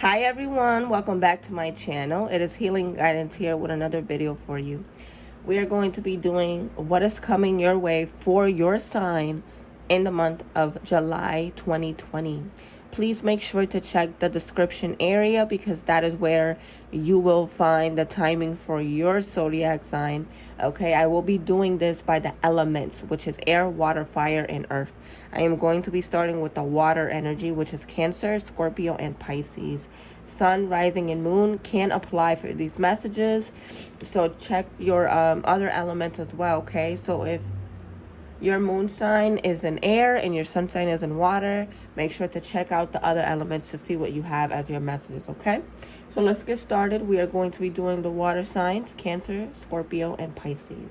Hi everyone, welcome back to my channel. It is Healing Guidance here with another video for you. We are going to be doing what is coming your way for your sign in the month of July 2020. Please make sure to check the description area because that is where you will find the timing for your zodiac sign. Okay, I will be doing this by the elements, which is air, water, fire, and earth. I am going to be starting with the water energy, which is Cancer, Scorpio, and Pisces. Sun, rising, and moon can apply for these messages, so check your other elements as well. Okay, so if your moon sign is in air and your sun sign is in water, make sure to check out the other elements to see what you have as your messages. Okay, so let's get started. We are going to be doing the water signs: Cancer, Scorpio, and Pisces.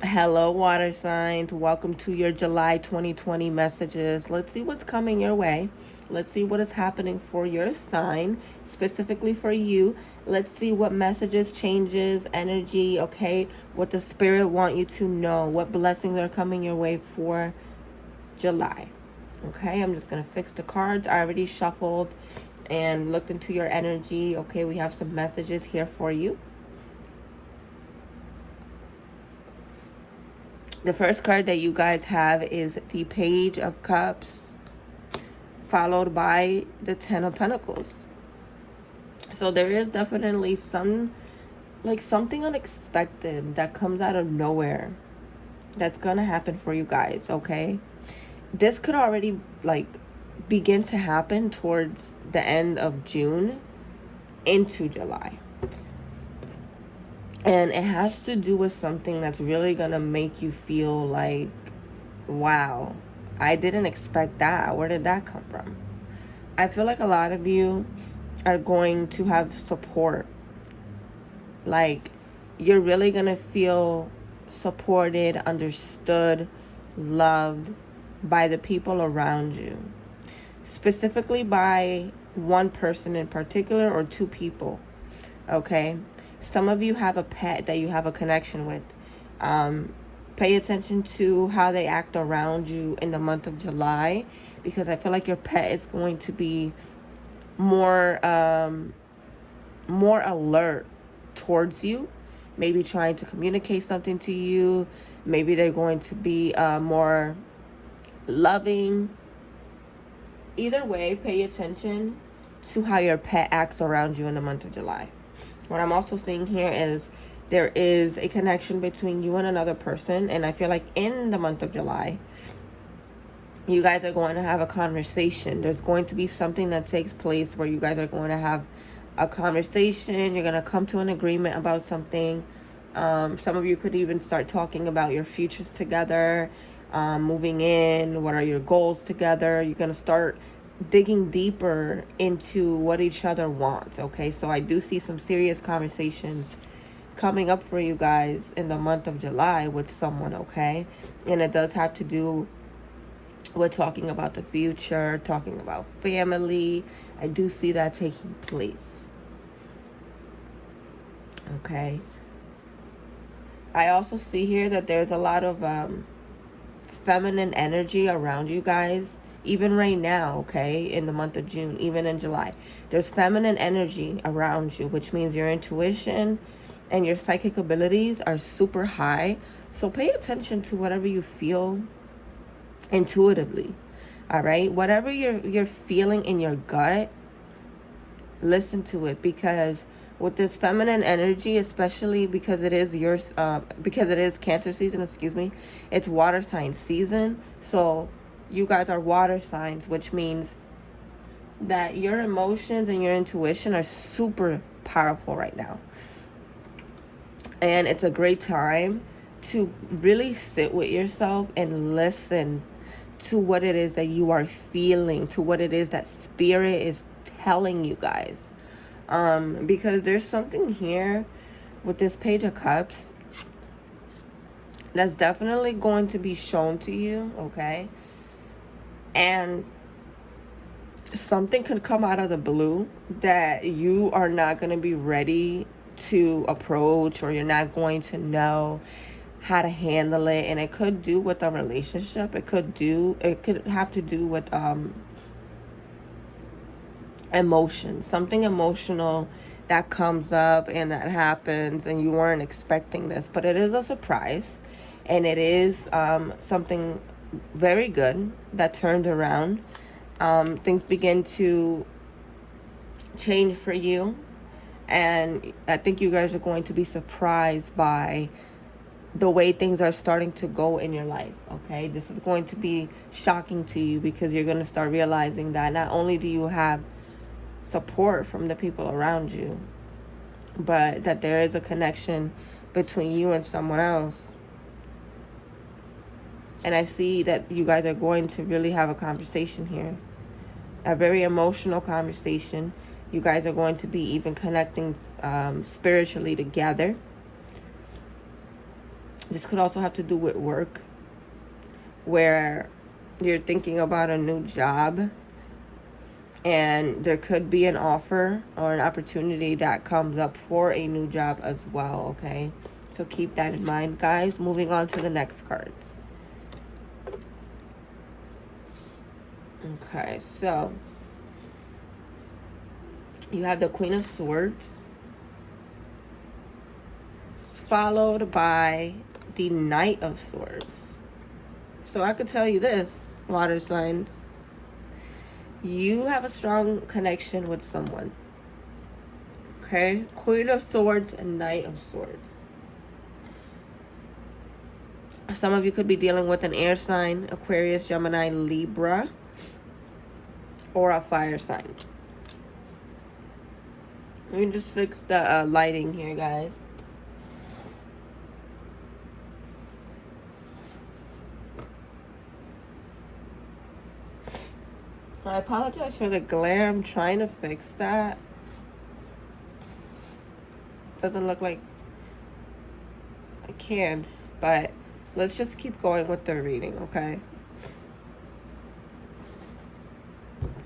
Hello, water signs. Welcome to your July 2020 messages. Let's see what's coming your way. Let's see what is happening for your sign, specifically for you. Let's see what messages, changes, energy, okay, what the spirit want you to know, what blessings are coming your way for July. Okay, I'm just going to fix the cards. I already shuffled and looked into your energy. Okay, we have some messages here for you. The first card that you guys have is the Page of Cups, followed by the Ten of Pentacles. So there is definitely something unexpected that comes out of nowhere that's gonna happen for you guys. Okay, this could already begin to happen towards the end of June into July. And it has to do with something that's really going to make you feel like, wow, I didn't expect that. Where did that come from? I feel like a lot of you are going to have support. Like, you're really going to feel supported, understood, loved by the people around you. Specifically by one person in particular or two people. Okay? Some of you have a pet that you have a connection with. Pay attention to how they act around you in the month of July, because I feel like your pet is going to be more alert towards you, maybe trying to communicate something to you. Maybe they're going to be more loving. Either way, pay attention to how your pet acts around you in the month of July. What I'm also seeing here is there is a connection between you and another person. And I feel like in the month of July, you guys are going to have a conversation. There's going to be something that takes place where you guys are going to have a conversation. You're going to come to an agreement about something. Some of you could even start talking about your futures together, moving in. What are your goals together? You're going to start digging deeper into what each other wants. Okay, so I do see some serious conversations coming up for you guys in the month of July with someone. Okay, and it does have to do with talking about the future, talking about family. I do see that taking place. Okay, I also see here that there's a lot of feminine energy around you guys. Even right now, okay, in the month of June, even in July, there's feminine energy around you, which means your intuition and your psychic abilities are super high. So pay attention to whatever you feel intuitively, all right? Whatever you're feeling in your gut, listen to it, because with this feminine energy, especially because it is Cancer season, it's water sign season. So you guys are water signs, which means that your emotions and your intuition are super powerful right now. And it's a great time to really sit with yourself and listen to what it is that you are feeling, to what it is that spirit is telling you guys. Because there's something here with this Page of Cups that's definitely going to be shown to you, okay? And something could come out of the blue that you are not going to be ready to approach, or you're not going to know. how to handle it. And it could do with a relationship. It could have to do with emotion, something emotional that comes up and that happens and you weren't expecting this, but it is a surprise, and it is something very good that turned around. Things begin to change for you, and I think you guys are going to be surprised by the way things are starting to go in your life. Okay, this is going to be shocking to you, because you're going to start realizing that not only do you have support from the people around you, but that there is a connection between you and someone else. And I see that you guys are going to really have a conversation here, a very emotional conversation. You guys are going to be even connecting spiritually together. This could also have to do with work, where you're thinking about a new job, and there could be an offer or an opportunity that comes up for a new job as well, okay? So keep that in mind, guys. Moving on to the next cards. Okay, so you have the Queen of Swords, followed by the Knight of Swords. So I could tell you this, water signs. You have a strong connection with someone. Okay? Queen of Swords and Knight of Swords. Some of you could be dealing with an air sign, Aquarius, Gemini, Libra, or a fire sign. Let me just fix the lighting here, guys. I apologize for the glare. I'm trying to fix that. Doesn't look like I can, but let's just keep going with the reading, okay?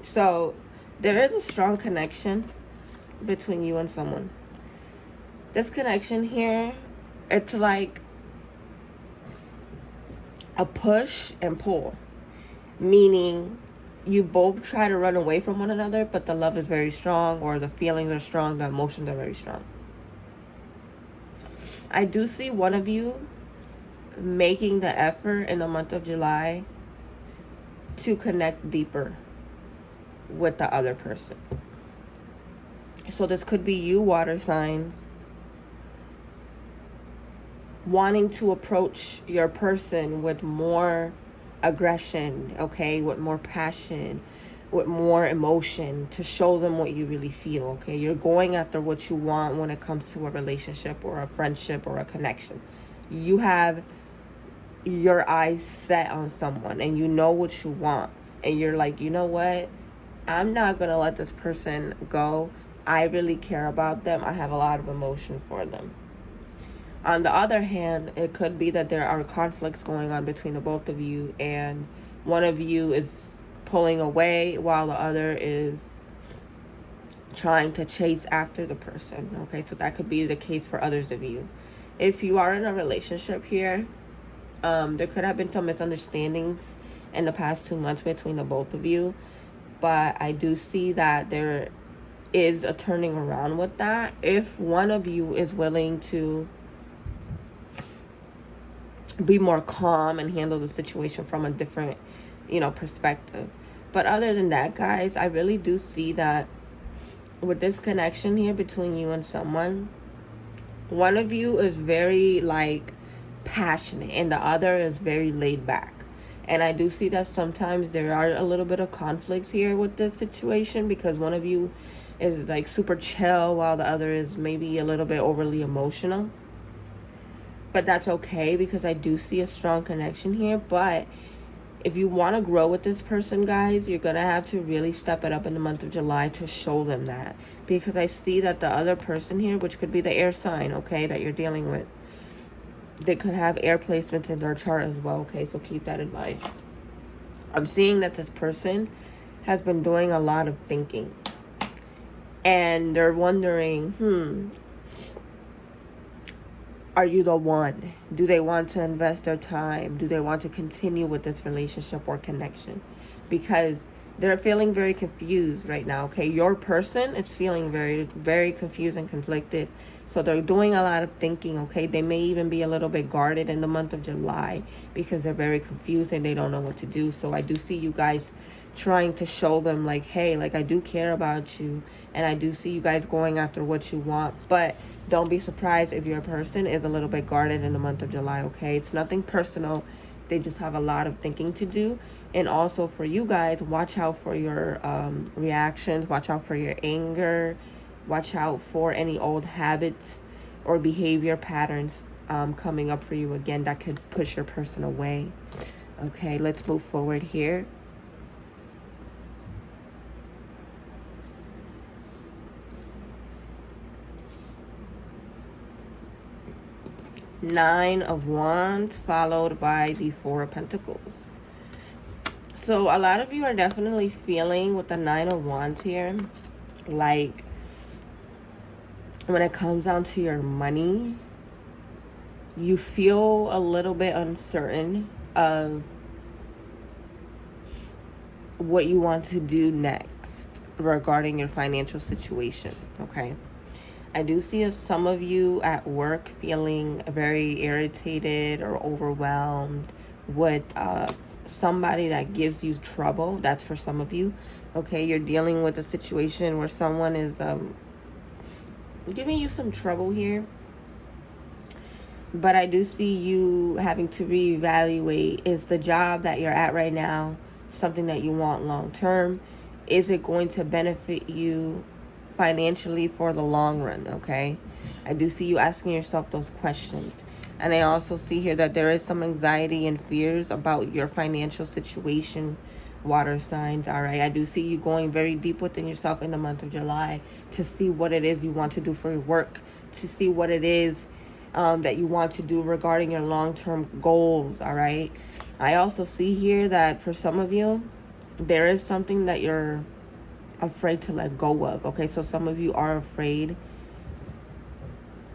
So there is a strong connection between you and someone. This connection here, it's like a push and pull, meaning you both try to run away from one another, but the love is very strong, or the feelings are strong, the emotions are very strong. I do see one of you making the effort in the month of July to connect deeper with the other person. So this could be you, water signs, wanting to approach your person with more aggression, okay, with more passion, with more emotion, to show them what you really feel, okay? You're going after what you want when it comes to a relationship or a friendship or a connection. You have your eyes set on someone and you know what you want, and you're like, you know what, I'm not gonna let this person go. I really care about them. I have a lot of emotion for them. On the other hand, it could be that there are conflicts going on between the both of you, and one of you is pulling away while the other is trying to chase after the person, okay? So that could be the case for others of you. If you are in a relationship here, there could have been some misunderstandings in the past 2 months between the both of you, but I do see that there is a turning around with that if one of you is willing to be more calm and handle the situation from a different, perspective. But other than that, guys, I really do see that with this connection here between you and someone, one of you is very passionate and the other is very laid back. And I do see that sometimes there are a little bit of conflicts here with this situation, because one of you is super chill while the other is maybe a little bit overly emotional. But that's okay, because I do see a strong connection here. But if you want to grow with this person, guys, you're going to have to really step it up in the month of July to show them that. Because I see that the other person here, which could be the air sign, okay, that you're dealing with, they could have air placements in their chart as well, okay? So keep that in mind. I'm seeing that this person has been doing a lot of thinking. And they're wondering, Are you the one? Do they want to invest their time? Do they want to continue with this relationship or connection? Because they're feeling very confused right now, okay? Your person is feeling very, very confused and conflicted. So they're doing a lot of thinking, okay? They may even be a little bit guarded in the month of July because they're very confused and they don't know what to do. So I do see you guys trying to show them like, hey, like I do care about you, and I do see you guys going after what you want. But don't be surprised if your person is a little bit guarded in the month of July, okay? It's nothing personal. They just have a lot of thinking to do. And also for you guys, watch out for your reactions, watch out for your anger, watch out for any old habits or behavior patterns coming up for you again that could push your person away. Okay, let's move forward here. Nine of Wands followed by the Four of Pentacles. So a lot of you are definitely feeling with the Nine of Wands here, like when it comes down to your money, you feel a little bit uncertain of what you want to do next regarding your financial situation, okay? I do see some of you at work feeling very irritated or overwhelmed with somebody that gives you trouble. That's for some of you, okay? You're dealing with a situation where someone is giving you some trouble here. But I do see you having to reevaluate, is the job that you're at right now something that you want long term? Is it going to benefit you financially for the long run, okay? I do see you asking yourself those questions. And I also see here that there is some anxiety and fears about your financial situation, water signs, all right? I do see you going very deep within yourself in the month of July to see what it is you want to do for your work, to see what it is that you want to do regarding your long-term goals, all right? I also see here that for some of you, there is something that you're afraid to let go of, okay? So some of you are afraid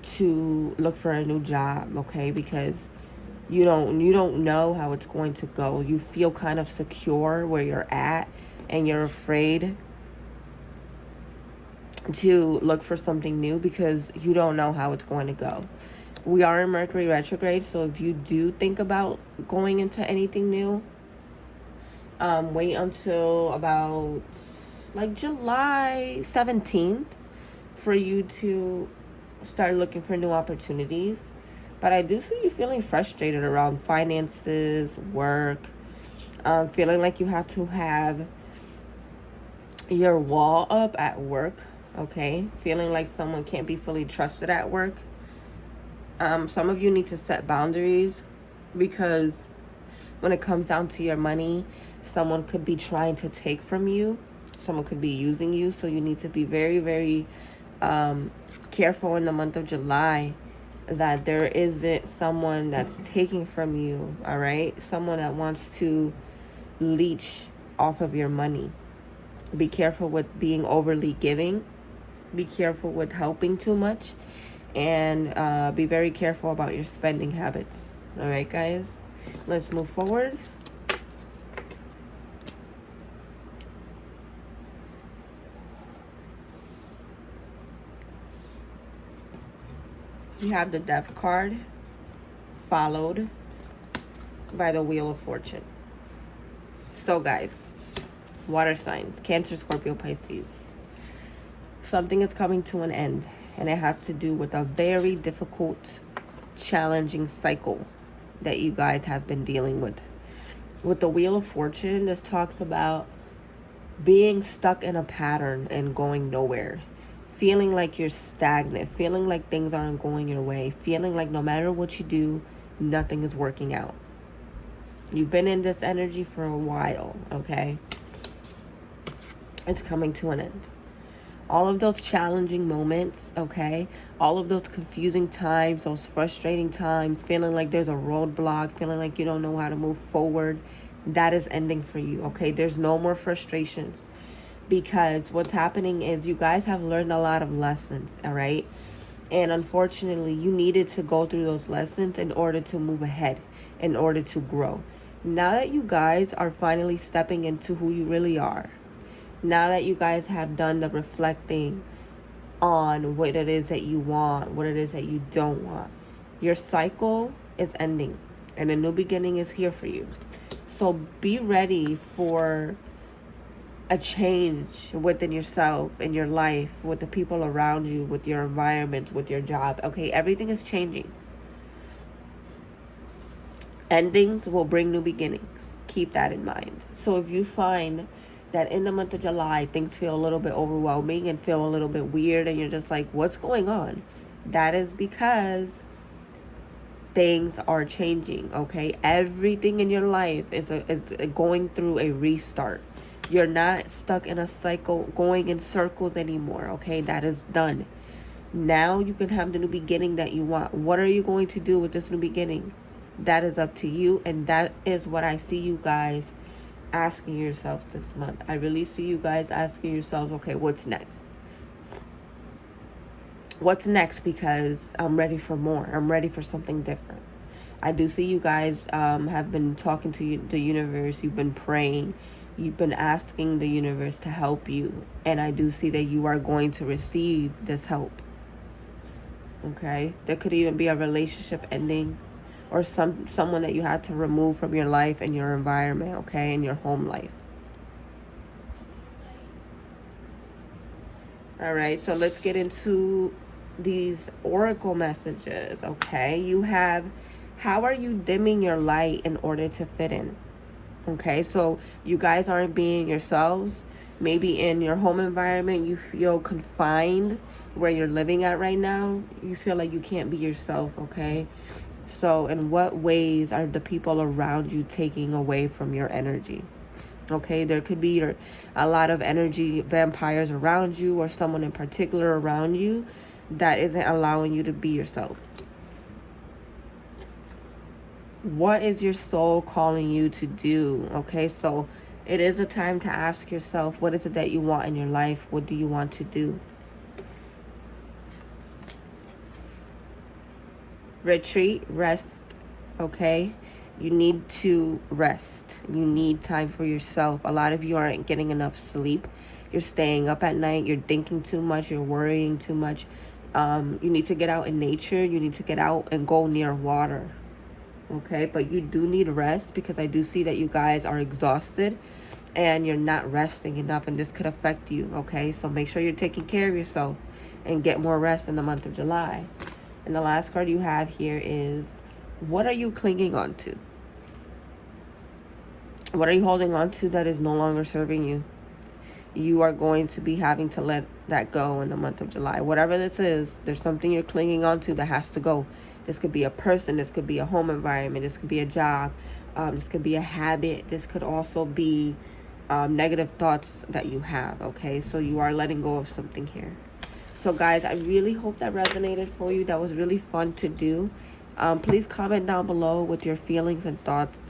to look for a new job, okay? Because you don't know how it's going to go. You feel kind of secure where you're at, and you're afraid to look for something new because you don't know how it's going to go. We are in Mercury retrograde, so if you do think about going into anything new, wait until about like July 17th for you to start looking for new opportunities. But I do see you feeling frustrated around finances, work, feeling like you have to have your wall up at work, okay? Feeling like someone can't be fully trusted at work. Some of you need to set boundaries because when it comes down to your money, someone could be trying to take from you. Someone could be using you. So you need to be very, very careful in the month of July that there isn't someone that's taking from you, all right? Someone that wants to leech off of your money. Be careful with being overly giving. Be careful with helping too much. And be very careful about your spending habits. All right, guys? Let's move forward. You have the Death card, followed by the Wheel of Fortune. So, guys, water signs, Cancer, Scorpio, Pisces. Something is coming to an end, and it has to do with a very difficult, challenging cycle that you guys have been dealing with. With the Wheel of Fortune, this talks about being stuck in a pattern and going nowhere. Feeling like you're stagnant, feeling like things aren't going your way, feeling like no matter what you do, nothing is working out. You've been in this energy for a while, okay? It's coming to an end. All of those challenging moments, okay? All of those confusing times, those frustrating times, feeling like there's a roadblock, feeling like you don't know how to move forward, that is ending for you, okay? There's no more frustrations. Because what's happening is you guys have learned a lot of lessons, all right? And unfortunately, you needed to go through those lessons in order to move ahead, in order to grow. Now that you guys are finally stepping into who you really are, now that you guys have done the reflecting on what it is that you want, what it is that you don't want, your cycle is ending and a new beginning is here for you. So be ready for a change within yourself, in your life, with the people around you, with your environment, with your job. Okay, everything is changing. Endings will bring new beginnings. Keep that in mind. So if you find that in the month of July, things feel a little bit overwhelming and feel a little bit weird and you're just like, what's going on? That is because things are changing, okay? Everything in your life is going through a restart. You're not stuck in a cycle going in circles anymore, okay? That is done. Now you can have the new beginning that you want. What are you going to do with this new beginning? That is up to you, and that is what I see you guys asking yourselves this month. I really see you guys asking yourselves, okay, what's next? What's next? Because I'm ready for more. I'm ready for something different. I do see you guys have been talking to the universe. You've been praying. You've been asking the universe to help you. And I do see that you are going to receive this help. Okay? There could even be a relationship ending or someone that you had to remove from your life and your environment, okay? In your home life. All right, so let's get into these oracle messages, okay? You have, how are you dimming your light in order to fit in? Okay, so you guys aren't being yourselves. Maybe in your home environment, you feel confined where you're living at right now. You feel like you can't be yourself, okay? So in what ways are the people around you taking away from your energy? Okay, there could be a lot of energy vampires around you or someone in particular around you that isn't allowing you to be yourself. What is your soul calling you to do? Okay, so it is a time to ask yourself, what is it that you want in your life? What do you want to do? Retreat, rest, okay? You need to rest. You need time for yourself. A lot of you aren't getting enough sleep. You're staying up at night. You're thinking too much. You're worrying too much. You need to get out in nature. You need to get out and go near water. Okay, but you do need rest because I do see that you guys are exhausted and you're not resting enough, and this could affect you. Okay, so make sure you're taking care of yourself and get more rest in the month of July. And the last card you have here is, what are you clinging on to? What are you holding on to that is no longer serving you? You are going to be having to let that go in the month of July. Whatever this is, there's something you're clinging on to that has to go. This could be a person. This could be a home environment. This could be a job. This could be a habit. This could also be negative thoughts that you have, okay? So you are letting go of something here. So guys, I really hope that resonated for you. That was really fun to do. Please comment down below with your feelings and thoughts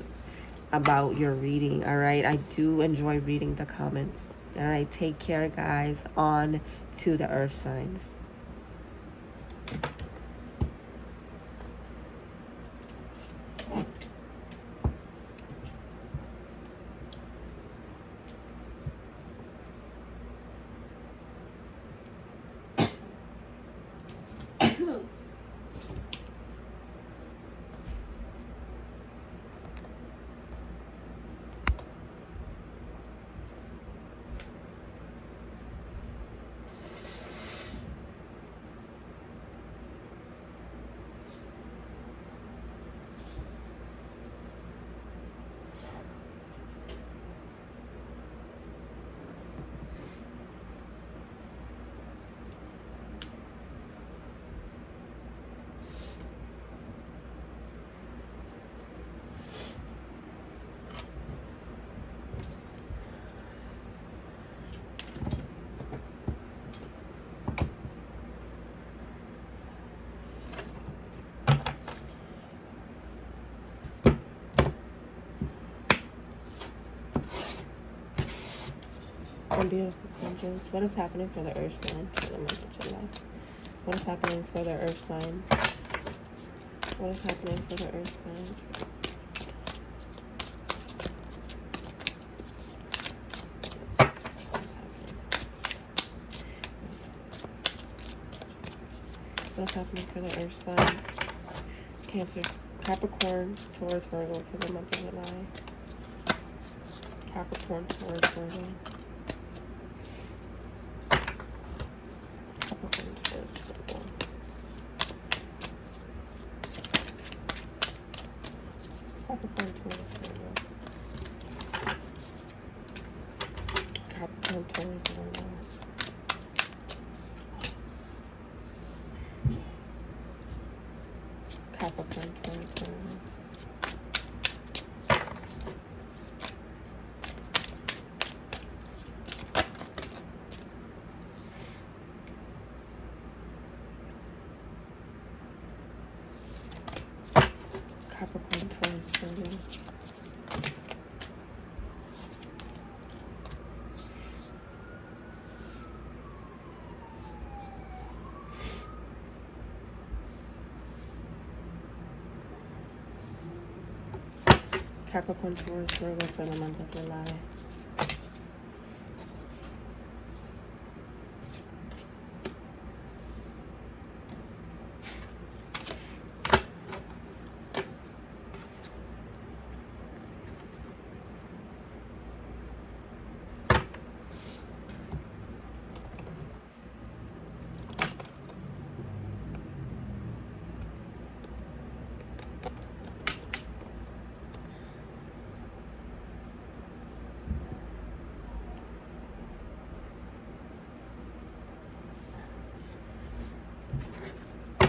about your reading, all right? I do enjoy reading the comments. All right, take care, guys. On to the earth signs. And beautiful angels, what is happening for the earth sign for the month of July? What is happening for the earth sign? What is happening for the earth sign? What's happening for the earth signs? Cancer, Capricorn, Taurus, Virgo for the month of July. Capricorn, Taurus, Virgo. Capricorn, Taurus, Virgo. Capricorn, Taurus, Virgo. Capricorn, Taurus, Virgo. Capricorn, Taurus, Virgo. Capricorn, Taurus, Virgo. Capricorn, Taurus, Virgo for the month of July.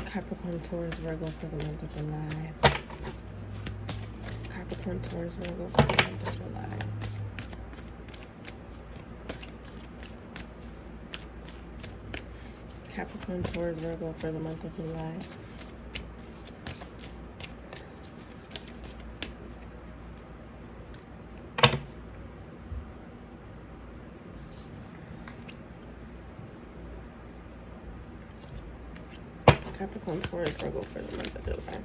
Capricorn, Taurus, Virgo for the month of July. Capricorn, Taurus, Virgo for the month of July. Capricorn, Taurus, Virgo for the month of July. Capricorn, Taurus, Virgo for the month of July.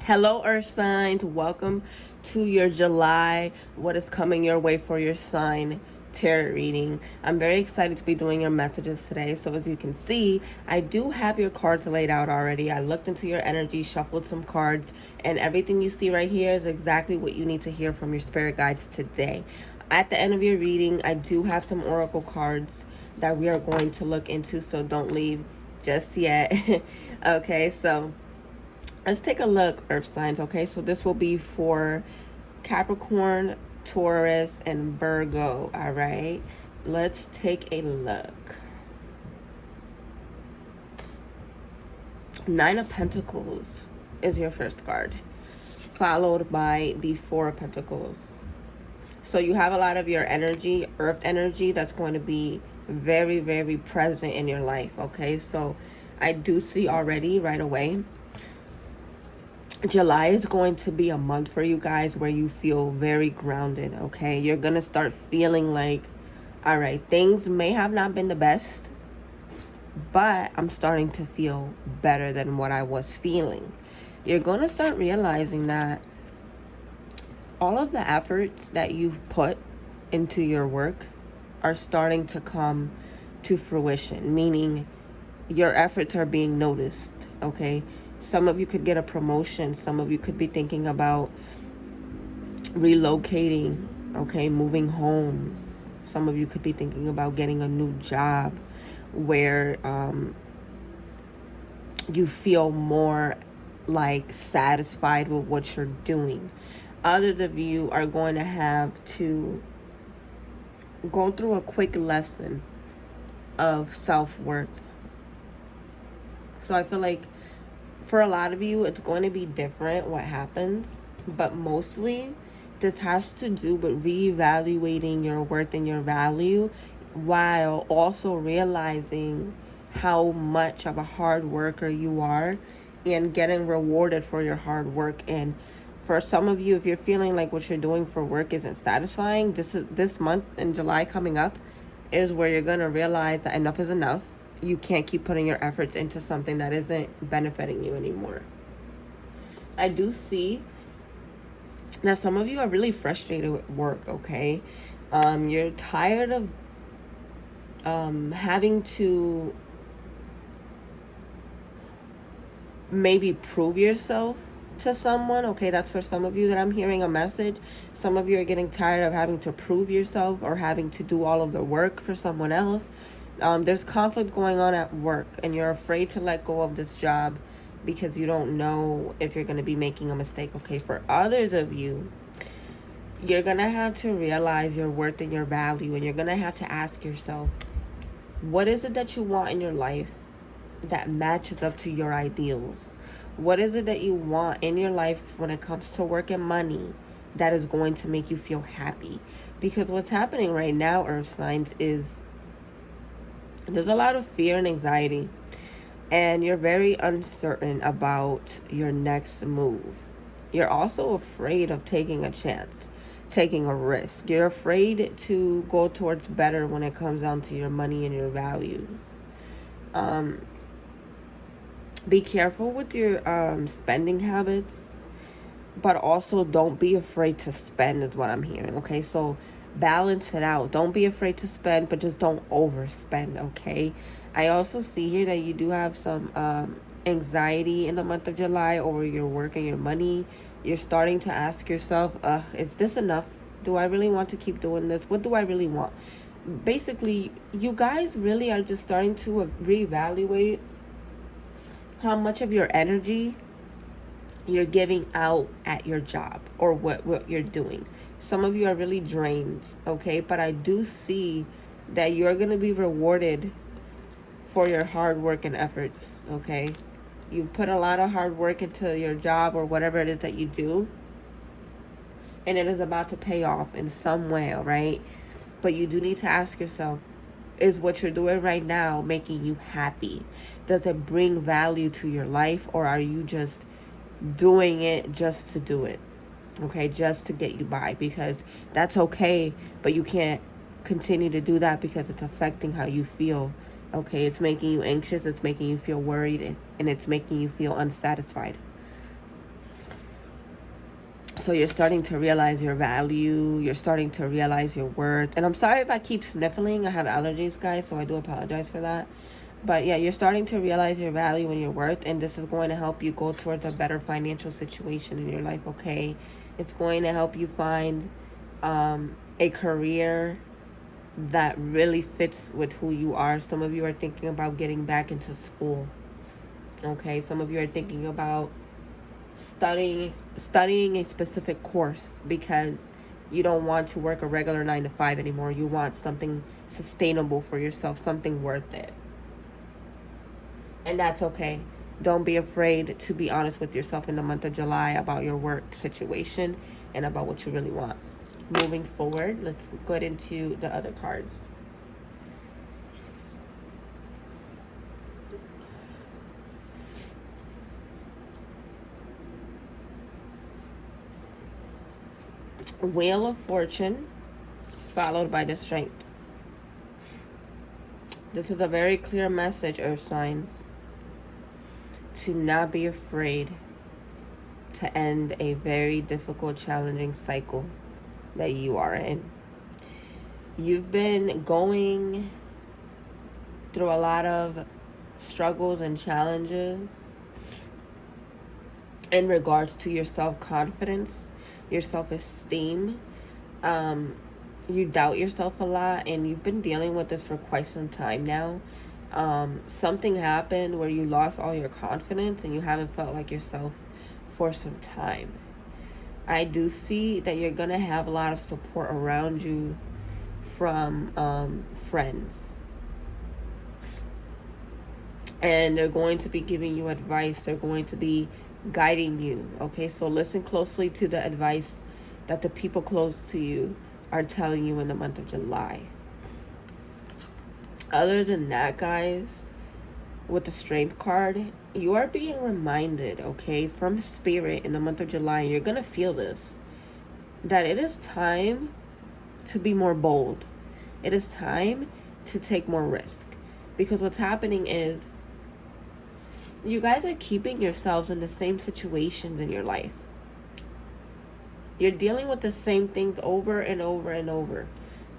Hello, earth signs. Welcome to your July. What is coming your way for your sign tarot reading. I'm very excited to be doing your messages today. So as you can see, I do have your cards laid out already. I looked into your energy, shuffled some cards, and everything you see right here is exactly what you need to hear from your spirit guides today. At the end of your reading, I do have some oracle cards that we are going to look into, so don't leave just yet. Okay, so let's take a look, earth signs. Okay, so this will be for Capricorn, Taurus, and Virgo. All right, let's take a look. Nine of Pentacles is your first card, followed by the Four of Pentacles. So you have a lot of your energy, earth energy, that's going to be very, very present in your life. Okay, so I do see already right away, July is going to be a month for you guys where you feel very grounded. Okay, you're gonna start feeling like, all right, things may have not been the best, but I'm starting to feel better than what I was feeling. You're gonna start realizing that all of the efforts that you've put into your work are starting to come to fruition, meaning your efforts are being noticed. Okay, some of you could get a promotion. Some of you could be thinking about relocating, okay, moving homes. Some of you could be thinking about getting a new job where you feel more like satisfied with what you're doing. Others of you are going to have to go through a quick lesson of self-worth. So I feel like for a lot of you, it's going to be different what happens. But mostly, this has to do with reevaluating your worth and your value, while also realizing how much of a hard worker you are and getting rewarded for your hard work. And for some of you, if you're feeling like what you're doing for work isn't satisfying, this month in July coming up is where you're going to realize that enough is enough. You can't keep putting your efforts into something that isn't benefiting you anymore. I do see that some of you are really frustrated with work, okay? You're tired of having to maybe prove yourself to someone, okay? That's for some of you that I'm hearing a message. Some of you are getting tired of having to prove yourself or having to do all of the work for someone else. There's conflict going on at work, and you're afraid to let go of this job because you don't know if you're going to be making a mistake, okay? For others of you, you're going to have to realize your worth and your value, and you're going to have to ask yourself, what is it that you want in your life that matches up to your ideals? What is it that you want in your life when it comes to work and money that is going to make you feel happy? Because what's happening right now, Earth signs, is there's a lot of fear and anxiety, and you're very uncertain about your next move. You're also afraid of taking a chance, taking a risk. You're afraid to go towards better when it comes down to your money and your values. Be careful with your spending habits, but also don't be afraid to spend is what I'm hearing, okay? So balance it out. Don't be afraid to spend, but just don't overspend, okay? I also see here that you do have some anxiety in the month of July over your work and your money. You're starting to ask yourself, is this enough? Do I really want to keep doing this? What do I really want? Basically, you guys really are just starting to reevaluate how much of your energy you're giving out at your job or what you're doing. Some of you are really drained, okay? But I do see that you're going to be rewarded for your hard work and efforts, okay? You put a lot of hard work into your job or whatever it is that you do, and it is about to pay off in some way, all right? But you do need to ask yourself, is what you're doing right now making you happy? Does it bring value to your life, or are you just doing it just to do it? Okay, just to get you by, because that's okay, but you can't continue to do that because it's affecting how you feel. Okay, it's making you anxious, it's making you feel worried, and it's making you feel unsatisfied. So you're starting to realize your value. You're starting to realize your worth. And I'm sorry if I keep sniffling. I have allergies, guys, so I do apologize for that. But yeah, you're starting to realize your value and your worth. And this is going to help you go towards a better financial situation in your life, okay? It's going to help you find a career that really fits with who you are. Some of you are thinking about getting back into school, okay? Some of you are thinking about studying a specific course because you don't want to work a regular 9-to-5 anymore. You want something sustainable for yourself, something worth it. And that's okay. Don't be afraid to be honest with yourself in the month of July about your work situation and about what you really want. Moving forward, let's get into the other cards. Wheel of Fortune followed by the Strength. This is a very clear message, Earth signs, to not be afraid to end a very difficult, challenging cycle that you are in. You've been going through a lot of struggles and challenges in regards to your self-confidence, your self-esteem. You doubt yourself a lot, and you've been dealing with this for quite some time now. Something happened where you lost all your confidence and you haven't felt like yourself for some time. I do see that you're going to have a lot of support around you from friends. and they're going to be giving you advice. They're going to be guiding you. Okay, so listen closely to the advice that the people close to you are telling you in the month of July. Other than that, guys, with the Strength card, you are being reminded, okay, from Spirit in the month of July, you're going to feel this, that it is time to be more bold. It is time to take more risk. Because what's happening is you guys are keeping yourselves in the same situations in your life. You're dealing with the same things over and over and over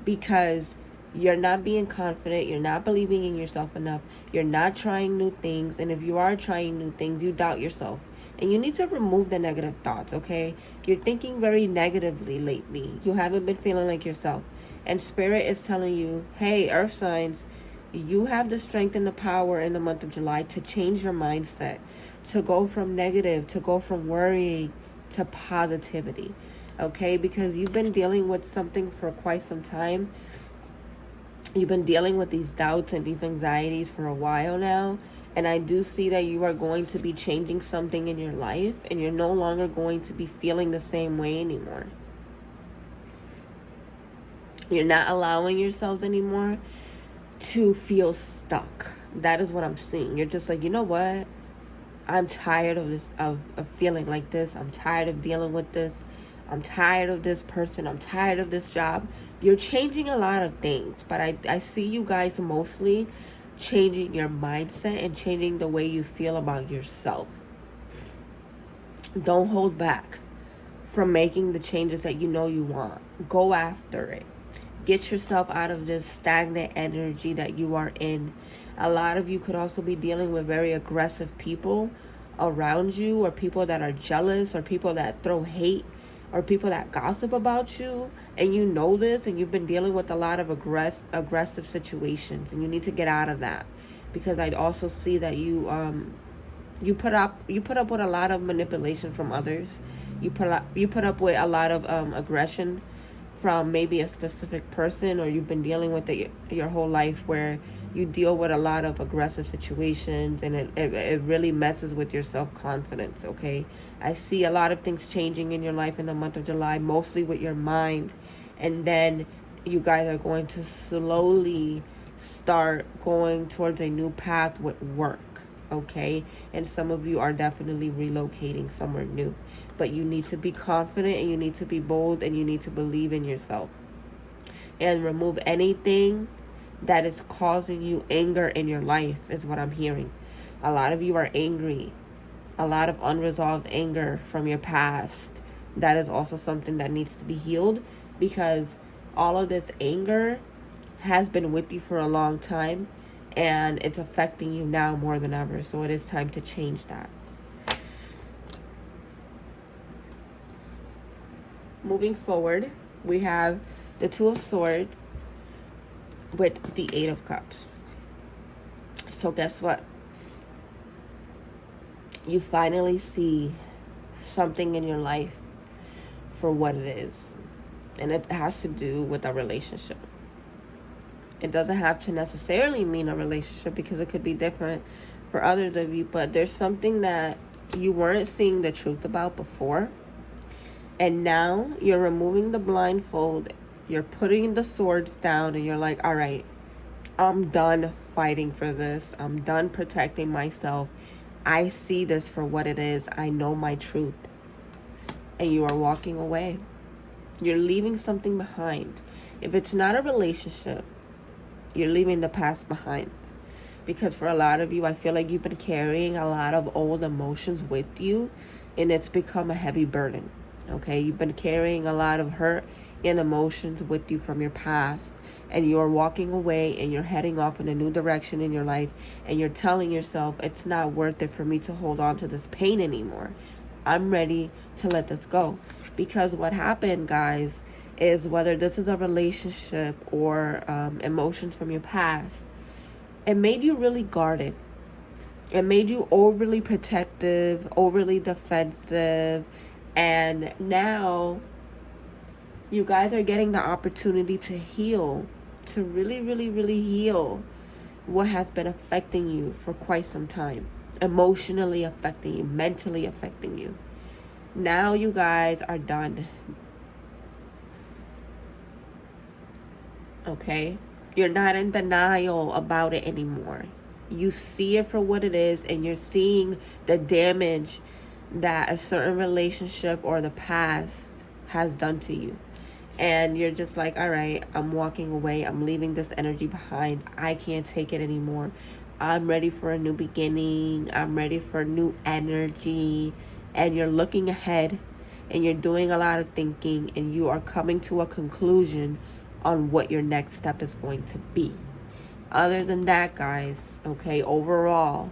because you're not being confident. You're not believing in yourself enough. You're not trying new things. And if you are trying new things, you doubt yourself. And you need to remove the negative thoughts, okay? You're thinking very negatively lately. You haven't been feeling like yourself. And Spirit is telling you, hey, Earth signs, you have the strength and the power in the month of July to change your mindset, to go from negative, to go from worrying to positivity, okay? Because you've been dealing with something for quite some time. You've been dealing with these doubts and these anxieties for a while now. And I do see that you are going to be changing something in your life, and you're no longer going to be feeling the same way anymore. You're not allowing yourselves anymore to feel stuck. That is what I'm seeing. You're just like, you know what? I'm tired of this, of feeling like this. I'm tired of dealing with this. I'm tired of this person. I'm tired of this job. You're changing a lot of things, but I see you guys mostly changing your mindset and changing the way you feel about yourself. Don't hold back from making the changes that you know you want. Go after it. Get yourself out of this stagnant energy that you are in. A lot of you could also be dealing with very aggressive people around you, or people that are jealous, or people that throw hate, or people that gossip about you, and you know this, and you've been dealing with a lot of aggressive situations, and you need to get out of that. Because I also see that you put up with a lot of manipulation from others. You put up with a lot of aggression from maybe a specific person, or you've been dealing with it your whole life, where you deal with a lot of aggressive situations, and it really messes with your self-confidence, okay? I see a lot of things changing in your life in the month of July, mostly with your mind, and then you guys are going to slowly start going towards a new path with work, okay? And some of you are definitely relocating somewhere new. But you need to be confident, and you need to be bold, and you need to believe in yourself. And remove anything that is causing you anger in your life, is what I'm hearing. A lot of you are angry. A lot of unresolved anger from your past. That is also something that needs to be healed, because all of this anger has been with you for a long time, and it's affecting you now more than ever. So it is time to change that. Moving forward, we have the Two of Swords with the Eight of Cups. So guess what? You finally see something in your life for what it is. And it has to do with a relationship. It doesn't have to necessarily mean a relationship, because it could be different for others of you. But there's something that you weren't seeing the truth about before. And now you're removing the blindfold, you're putting the swords down, and you're like, all right, I'm done fighting for this. I'm done protecting myself. I see this for what it is. I know my truth. And you are walking away. You're leaving something behind. If it's not a relationship, you're leaving the past behind. Because for a lot of you, I feel like you've been carrying a lot of old emotions with you, and it's become a heavy burden. Okay, you've been carrying a lot of hurt and emotions with you from your past, and you're walking away, and you're heading off in a new direction in your life, and you're telling yourself, it's not worth it for me to hold on to this pain anymore. I'm ready to let this go. Because what happened, guys, is whether this is a relationship or emotions from your past, it made you really guarded. It made you overly protective, overly defensive. And now you guys are getting the opportunity to heal, to really, really, really heal what has been affecting you for quite some time, emotionally affecting you, mentally affecting you. Now you guys are done. Okay? You're not in denial about it anymore. You see it for what it is, and you're seeing the damage that a certain relationship or the past has done to you. And you're just like, all right, I'm walking away. I'm leaving this energy behind. I can't take it anymore. I'm ready for a new beginning. I'm ready for new energy. And you're looking ahead, and you're doing a lot of thinking, and you are coming to a conclusion on what your next step is going to be. Other than that, guys, okay, overall,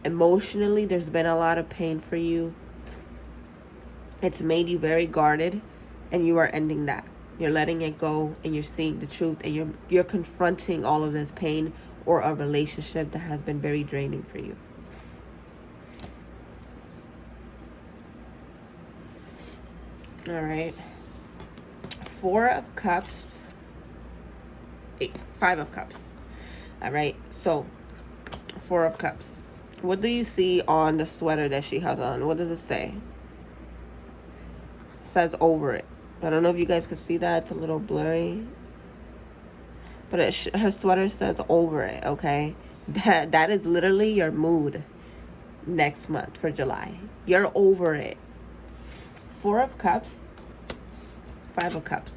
emotionally, there's been a lot of pain for you. It's made you very guarded, and you are ending that. You're letting it go, and you're seeing the truth, and you're confronting all of this pain or a relationship that has been very draining for you. All right. 4 of Cups. 5 of Cups. All right. So, 4 of Cups. What do you see on the sweater that she has on? What does it say? It says over it. I don't know if you guys can see that. It's a little blurry. But her sweater says over it, okay? That is literally your mood next month for July. You're over it. 4 of Cups. 5 of Cups.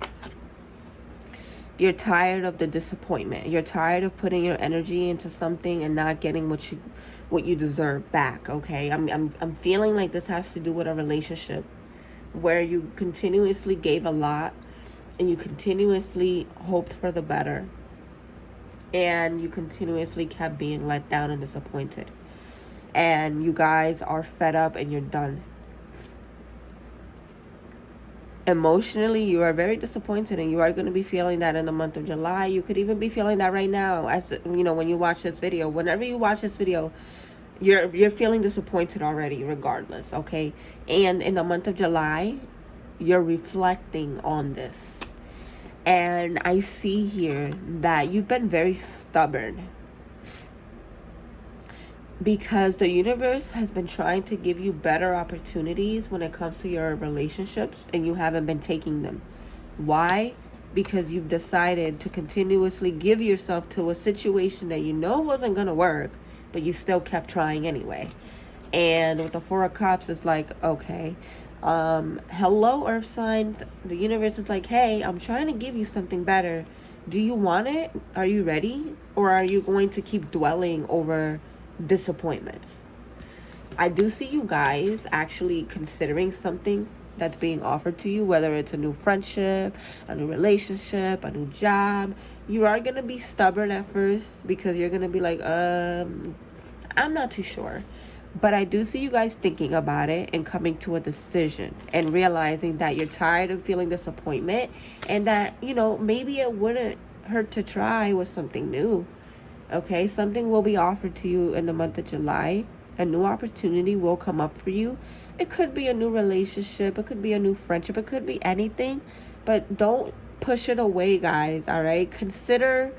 You're tired of the disappointment. You're tired of putting your energy into something and not getting what you deserve back, okay? I'm feeling like this has to do with a relationship where you continuously gave a lot and you continuously hoped for the better, and you continuously kept being let down and disappointed. And you guys are fed up and you're done. Emotionally, you are very disappointed, and you are going to be feeling that in the month of July. You could even be feeling that right now, as you know, when you watch this video. Whenever you watch this video, you're feeling disappointed already, regardless, okay? And in the month of July, you're reflecting on this. And I see here that you've been very stubborn, because the universe has been trying to give you better opportunities when it comes to your relationships, and you haven't been taking them. Why? Because you've decided to continuously give yourself to a situation that you know wasn't going to work, but you still kept trying anyway. And with the 4 of Cups, it's like, okay, hello, earth signs. The universe is like, hey, I'm trying to give you something better. Do you want it? Are you ready? Or are you going to keep dwelling over disappointments? I do see you guys actually considering something that's being offered to you, whether it's a new friendship, a new relationship, a new job. You are going to be stubborn at first, because you're going to be like, I'm not too sure. But I do see you guys thinking about it and coming to a decision and realizing that you're tired of feeling disappointment, and that, you know, maybe it wouldn't hurt to try with something new. Okay, something will be offered to you in the month of July. A new opportunity will come up for you. It could be a new relationship. It could be a new friendship. It could be anything. But don't push it away, guys, all right? Consider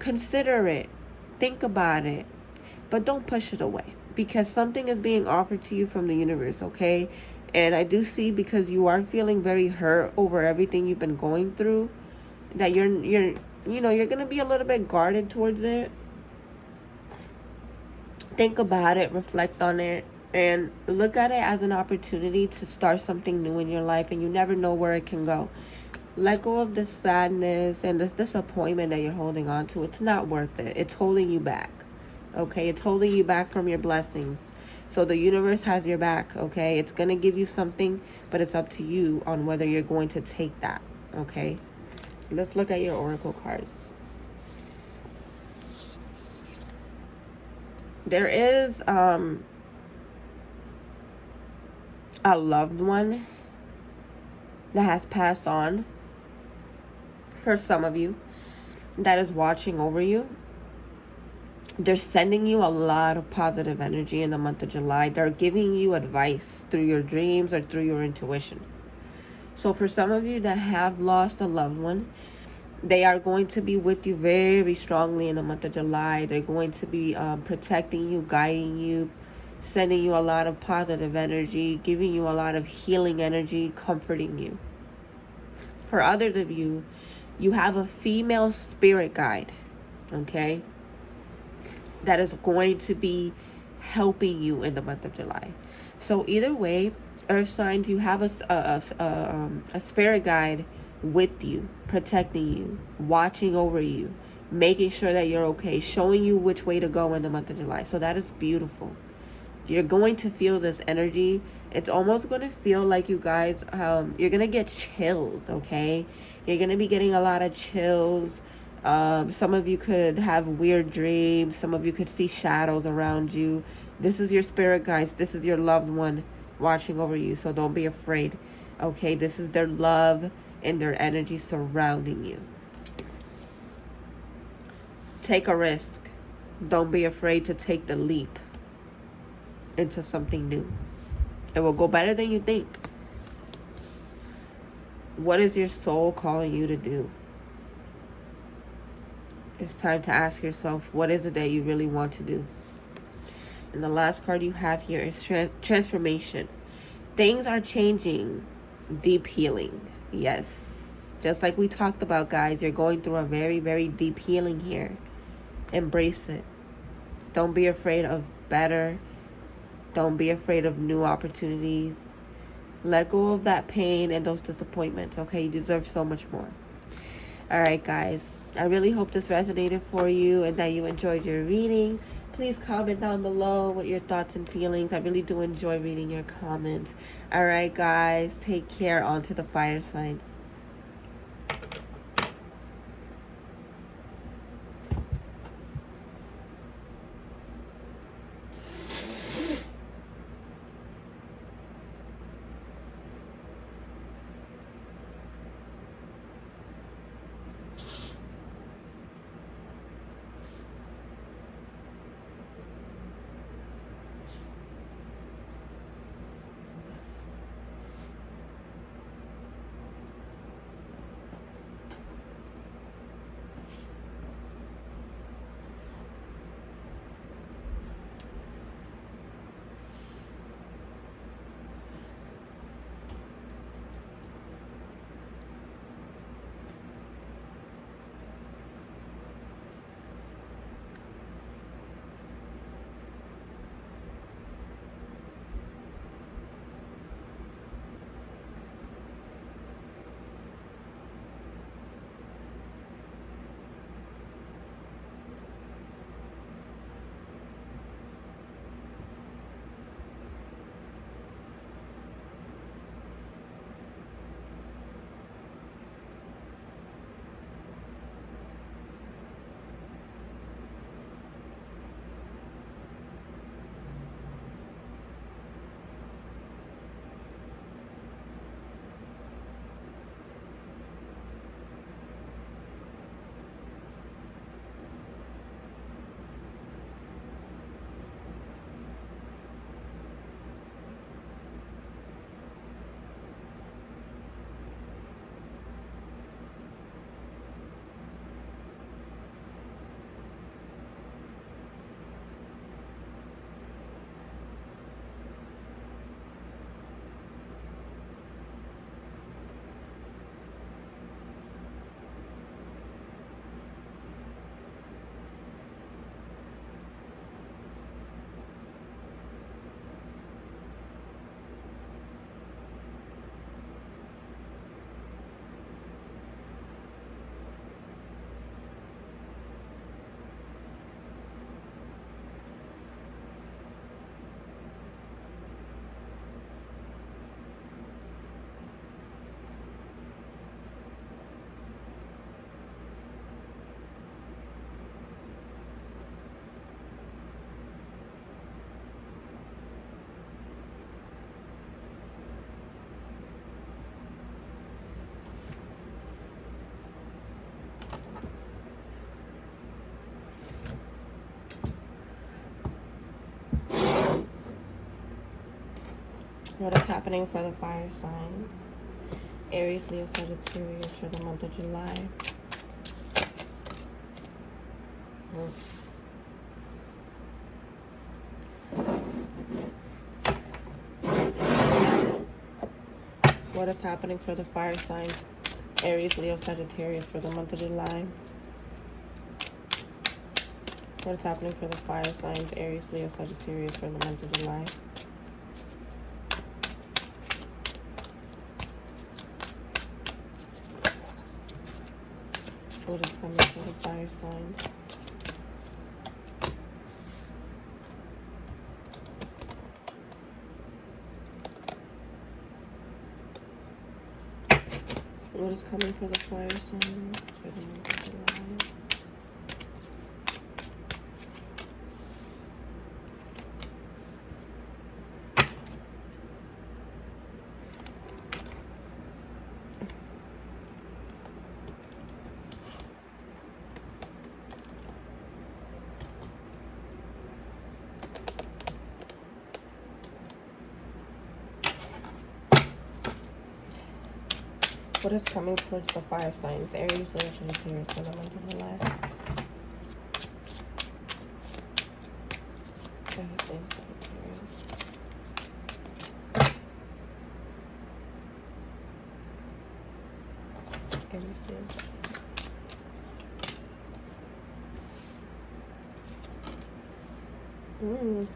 it. Think about it. But don't push it away, because something is being offered to you from the universe, okay? And I do see, because you are feeling very hurt over everything you've been going through, that you're going to be a little bit guarded towards it. Think about it, reflect on it, and look at it as an opportunity to start something new in your life, and you never know where it can go. Let go of this sadness and this disappointment that you're holding on to. It's not worth it. It's holding you back, okay? It's holding you back from your blessings. So the universe has your back, okay? It's going to give you something, but it's up to you on whether you're going to take that, okay? Let's look at your oracle cards. There is a loved one that has passed on for some of you, that is watching over you. They're sending you a lot of positive energy in the month of July. They're giving you advice through your dreams or through your intuition. So for some of you that have lost a loved one, They are going to be with you very strongly in the month of July. They're going to be protecting you, guiding you, sending you a lot of positive energy, giving you a lot of healing energy, comforting you. For others of you, you have a female spirit guide, okay, that is going to be helping you in the month of July. So either way, earth signs, you have a spirit guide with you, protecting you, watching over you, making sure that you're okay, showing you which way to go in the month of July. So that is beautiful. You're going to feel this energy. It's almost going to feel like you guys, you're going to get chills, okay? You're going to be getting a lot of chills. Some of you could have weird dreams. Some of you could see shadows around you. This is your spirit guides. This is your loved one watching over you. So don't be afraid, okay? This is their love and their energy surrounding you. Take a risk. Don't be afraid to take the leap into something new. It will go better than you think. What is your soul calling you to do? It's time to ask yourself, what is it that you really want to do? And the last card you have here is transformation. Things are changing. Deep healing. Yes. Just like we talked about, guys, you're going through a very, very deep healing here. Embrace it. Don't be afraid of better. Don't be afraid of new opportunities. Let go of that pain and those disappointments, okay? You deserve so much more. All right, guys. I really hope this resonated for you and that you enjoyed your reading. Please comment down below what your thoughts and feelings. I really do enjoy reading your comments. All right, guys. Take care. On to the fire signs. What is happening for the fire signs? Aries, Leo, Sagittarius for the month of July. What is happening for the fire signs? Aries, Leo, Sagittarius for the month of July. What is happening for the fire signs? Aries, Leo, Sagittarius for the month of July. What is coming for the fire signs? What is coming for the fire signs for the month of July? What is coming towards the fire signs? Aries, Leo, Sagittarius for the month of July. Aries, Leo, Sagittarius. Aries, Leo, Sagittarius. Ooh.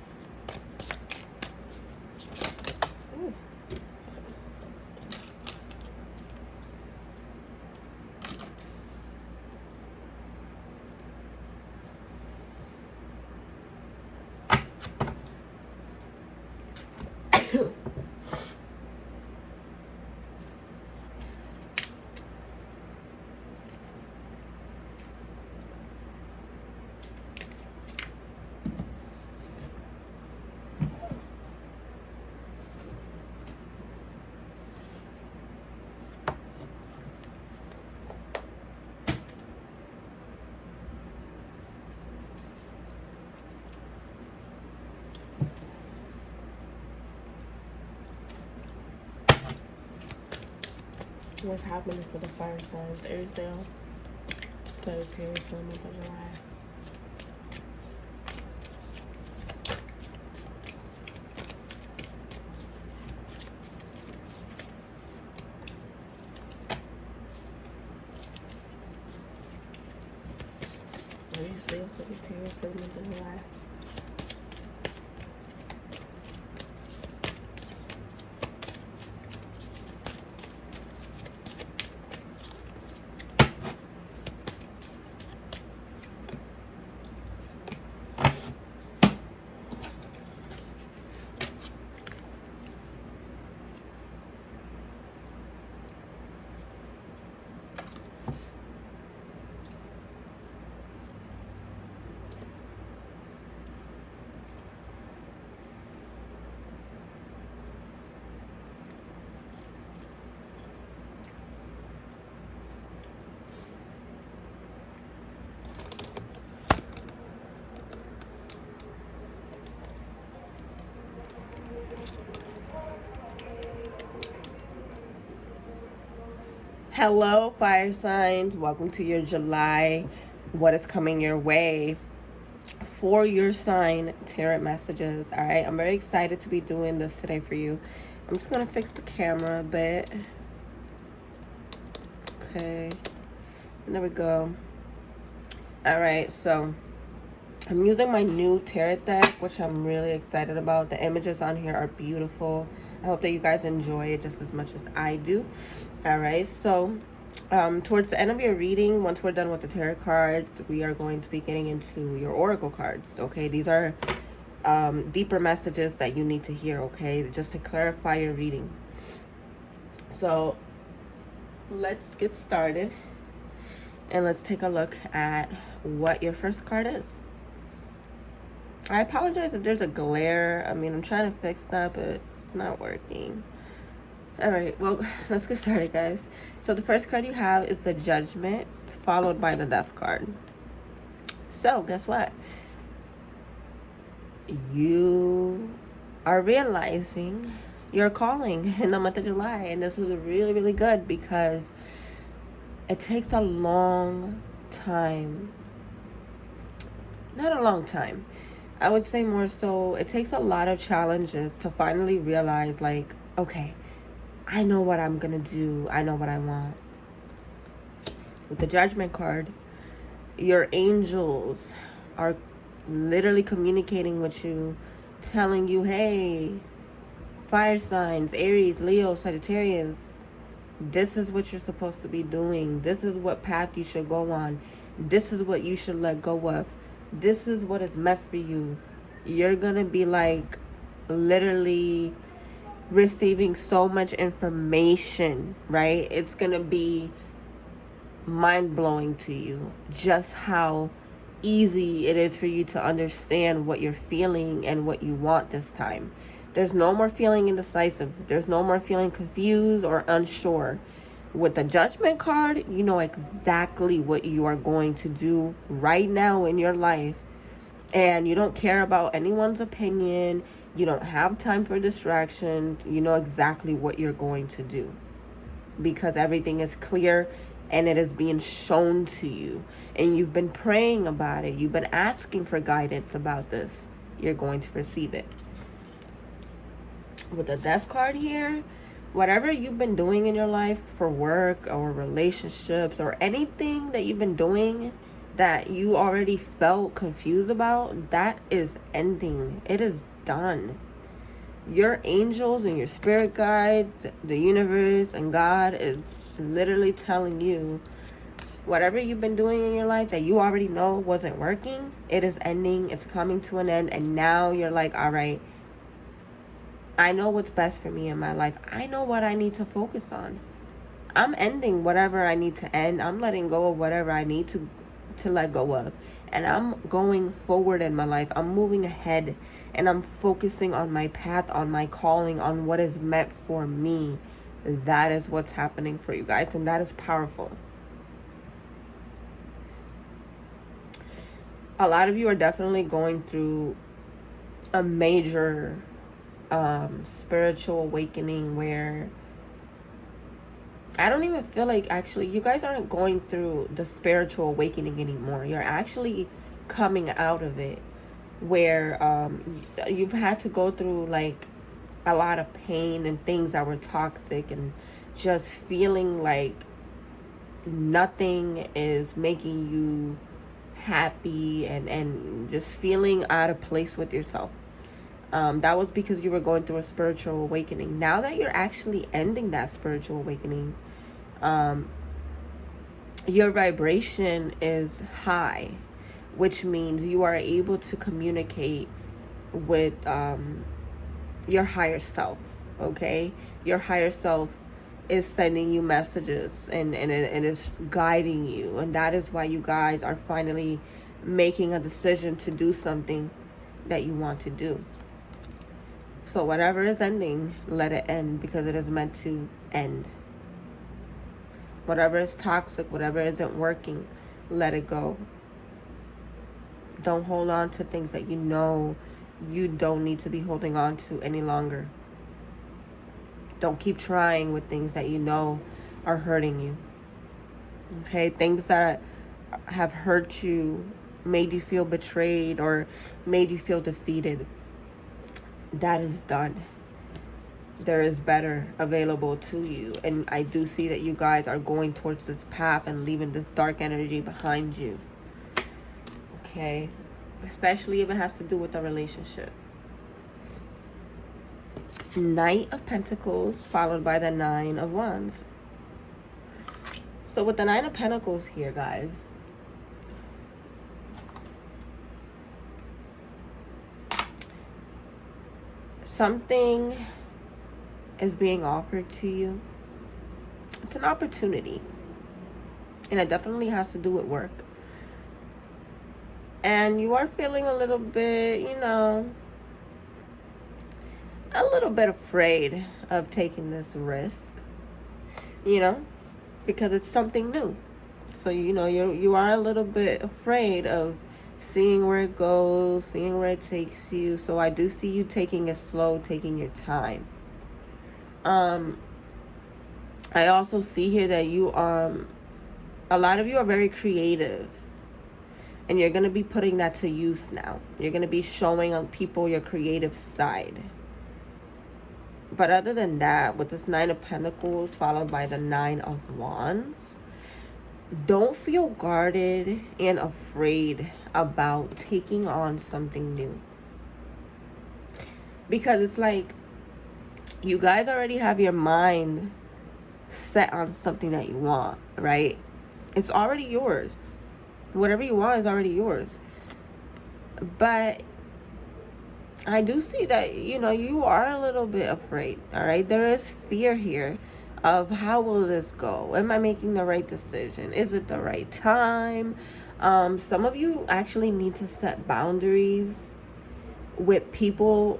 What's happening for the fire signs? Aries, Leo, Sagittarius for the month of July. Aries, Leo, Sagittarius for the month of July. Hello, fire signs. Welcome to your July. What is coming your way for your sign tarot messages. All right, I'm very excited to be doing this today for you. I'm just gonna fix the camera a bit. Okay, there we go. All right, so I'm using my new tarot deck, which I'm really excited about. The images on here are beautiful. I hope that you guys enjoy it just as much as I do. All right, so towards the end of your reading, once we're done with the tarot cards, we are going to be getting into your oracle cards. Okay, these are deeper messages that you need to hear, okay, just to clarify your reading. So let's get started and let's take a look at what your first card is. I apologize if there's a glare. I mean, I'm trying to fix that, but it's not working. All right, well, let's get started, guys. So the first card you have is the Judgment, followed by the Death card. So guess what? You are realizing your calling in the month of July, and this is really, really good because it takes a long time not a long time. I would say more so it takes a lot of challenges to finally realize, like, okay, I know what I'm gonna do. I know what I want. With the Judgment card, your angels are literally communicating with you, telling you, hey, fire signs, Aries, Leo, Sagittarius, this is what you're supposed to be doing. This is what path you should go on. This is what you should let go of. This is what is meant for you. You're gonna be like literally receiving so much information, right? It's gonna be mind-blowing to you just how easy it is for you to understand what you're feeling and what you want this time. There's no more feeling indecisive. There's no more feeling confused or unsure. With the Judgment card, you know exactly what you are going to do right now in your life. And you don't care about anyone's opinion. You don't have time for distractions. You know exactly what you're going to do. Because everything is clear and it is being shown to you. And you've been praying about it. You've been asking for guidance about this. You're going to receive it. With the Death card here, whatever you've been doing in your life for work or relationships or anything that you've been doing that you already felt confused about, that is ending. It is done. Your angels and your spirit guides, the universe and God is literally telling you whatever you've been doing in your life that you already know wasn't working, it is ending. It's coming to an end. And now you're like, all right, I know what's best for me in my life. I know what I need to focus on. I'm ending whatever I need to end. I'm letting go of whatever I need to let go of. And I'm going forward in my life. I'm moving ahead. And I'm focusing on my path, on my calling, on what is meant for me. That is what's happening for you guys. And that is powerful. A lot of you are definitely going through a major spiritual awakening where I don't even feel like actually you guys aren't going through the spiritual awakening anymore. You're actually coming out of it where you've had to go through like a lot of pain and things that were toxic and just feeling like nothing is making you happy and just feeling out of place with yourself. That was because you were going through a spiritual awakening. Now that you're actually ending that spiritual awakening, your vibration is high, which means you are able to communicate with your higher self, okay? Your higher self is sending you messages and it is guiding you. And that is why you guys are finally making a decision to do something that you want to do. So whatever is ending, let it end because it is meant to end. Whatever is toxic, whatever isn't working, let it go. Don't hold on to things that you know you don't need to be holding on to any longer. Don't keep trying with things that you know are hurting you. Okay, things that have hurt you, made you feel betrayed or made you feel defeated. That is done. There is better available to you. And I do see that you guys are going towards this path and leaving this dark energy behind you. Okay? Especially if it has to do with a relationship. Knight of Pentacles followed by the Nine of Wands. So with the Nine of Pentacles here, guys, something is being offered to you. It's an opportunity. And it definitely has to do with work. And you are feeling a little bit, you know, a little bit afraid of taking this risk. You know, because it's something new. So, you know, you are a little bit afraid of seeing where it goes, seeing where it takes you. So I do see you taking it slow, taking your time. I also see here that you a lot of you are very creative. And you're going to be putting that to use now. You're going to be showing on people your creative side. But other than that, with this 9 of Pentacles followed by the 9 of Wands, don't feel guarded and afraid about taking on something new. Because it's like you guys already have your mind set on something that you want, right? It's already yours. Whatever you want is already yours. But I do see that, you know, you are a little bit afraid, all right? There is fear here of how will this go? Am I making the right decision? Is it the right time? Some of you actually need to set boundaries with people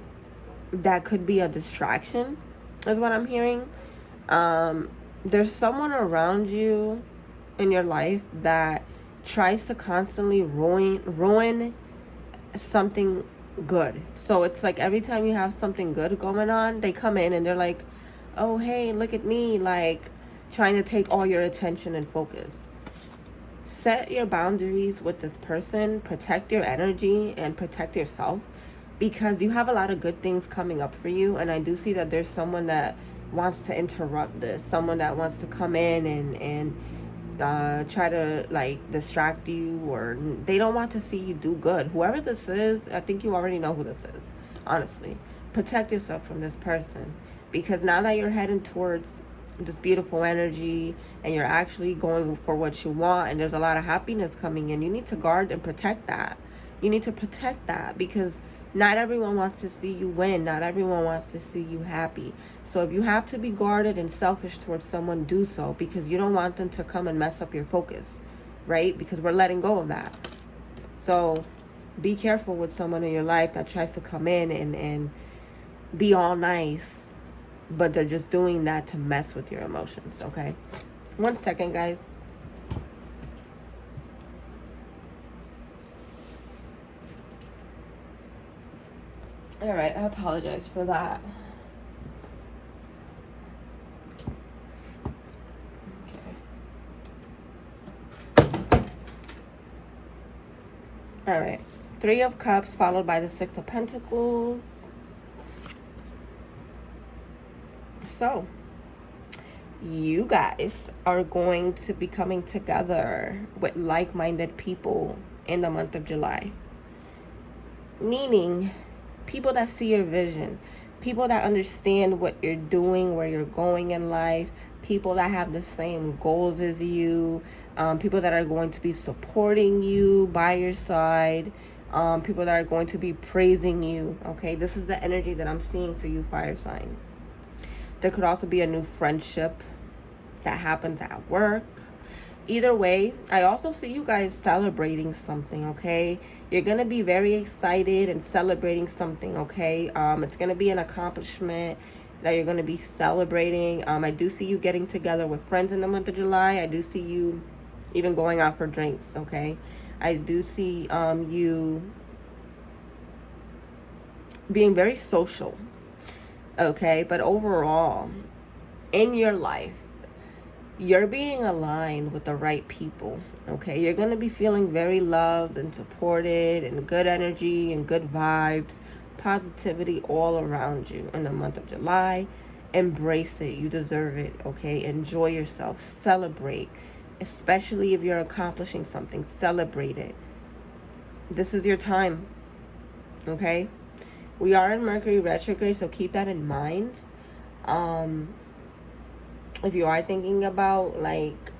that could be a distraction, is what I'm hearing. There's someone around you in your life that tries to constantly ruin something good. So it's like every time you have something good going on, they come in and they're like, oh, hey, look at me, like trying to take all your attention and focus. Set your boundaries with this person, protect your energy and protect yourself, because you have a lot of good things coming up for you. And I do see that there's someone that wants to interrupt this, someone that wants to come in and try to like distract you, or they don't want to see you do good. Whoever this is, I think you already know who this is, honestly. Protect yourself from this person, because now that you're heading towards this beautiful energy and you're actually going for what you want and there's a lot of happiness coming in, you need to guard and protect that. You need to protect that, because not everyone wants to see you win. Not everyone wants to see you happy. So if you have to be guarded and selfish towards someone, do so, because you don't want them to come and mess up your focus, right? Because we're letting go of that. So be careful with someone in your life that tries to come in and be all nice, but they're just doing that to mess with your emotions, okay? 1 second, guys. All right, I apologize for that. Okay. All right, 3 of Cups followed by the 6 of Pentacles. So, you guys are going to be coming together with like-minded people in the month of July. Meaning, people that see your vision, people that understand what you're doing, where you're going in life, people that have the same goals as you, people that are going to be supporting you, by your side, people that are going to be praising you, okay? This is the energy that I'm seeing for you, fire signs. There could also be a new friendship that happens at work. Either way, I also see you guys celebrating something, okay? You're going to be very excited and celebrating something, okay? It's going to be an accomplishment that you're going to be celebrating. I do see you getting together with friends in the month of July. I do see you even going out for drinks, okay? I do see you being very social, okay? But overall, in your life, you're being aligned with the right people, okay? You're going to be feeling very loved and supported and good energy and good vibes, positivity all around you in the month of July. Embrace it. You deserve it, okay? Enjoy yourself. Celebrate, especially if you're accomplishing something. Celebrate it. This is your time, okay? We are in Mercury retrograde, so keep that in mind. If you are thinking about like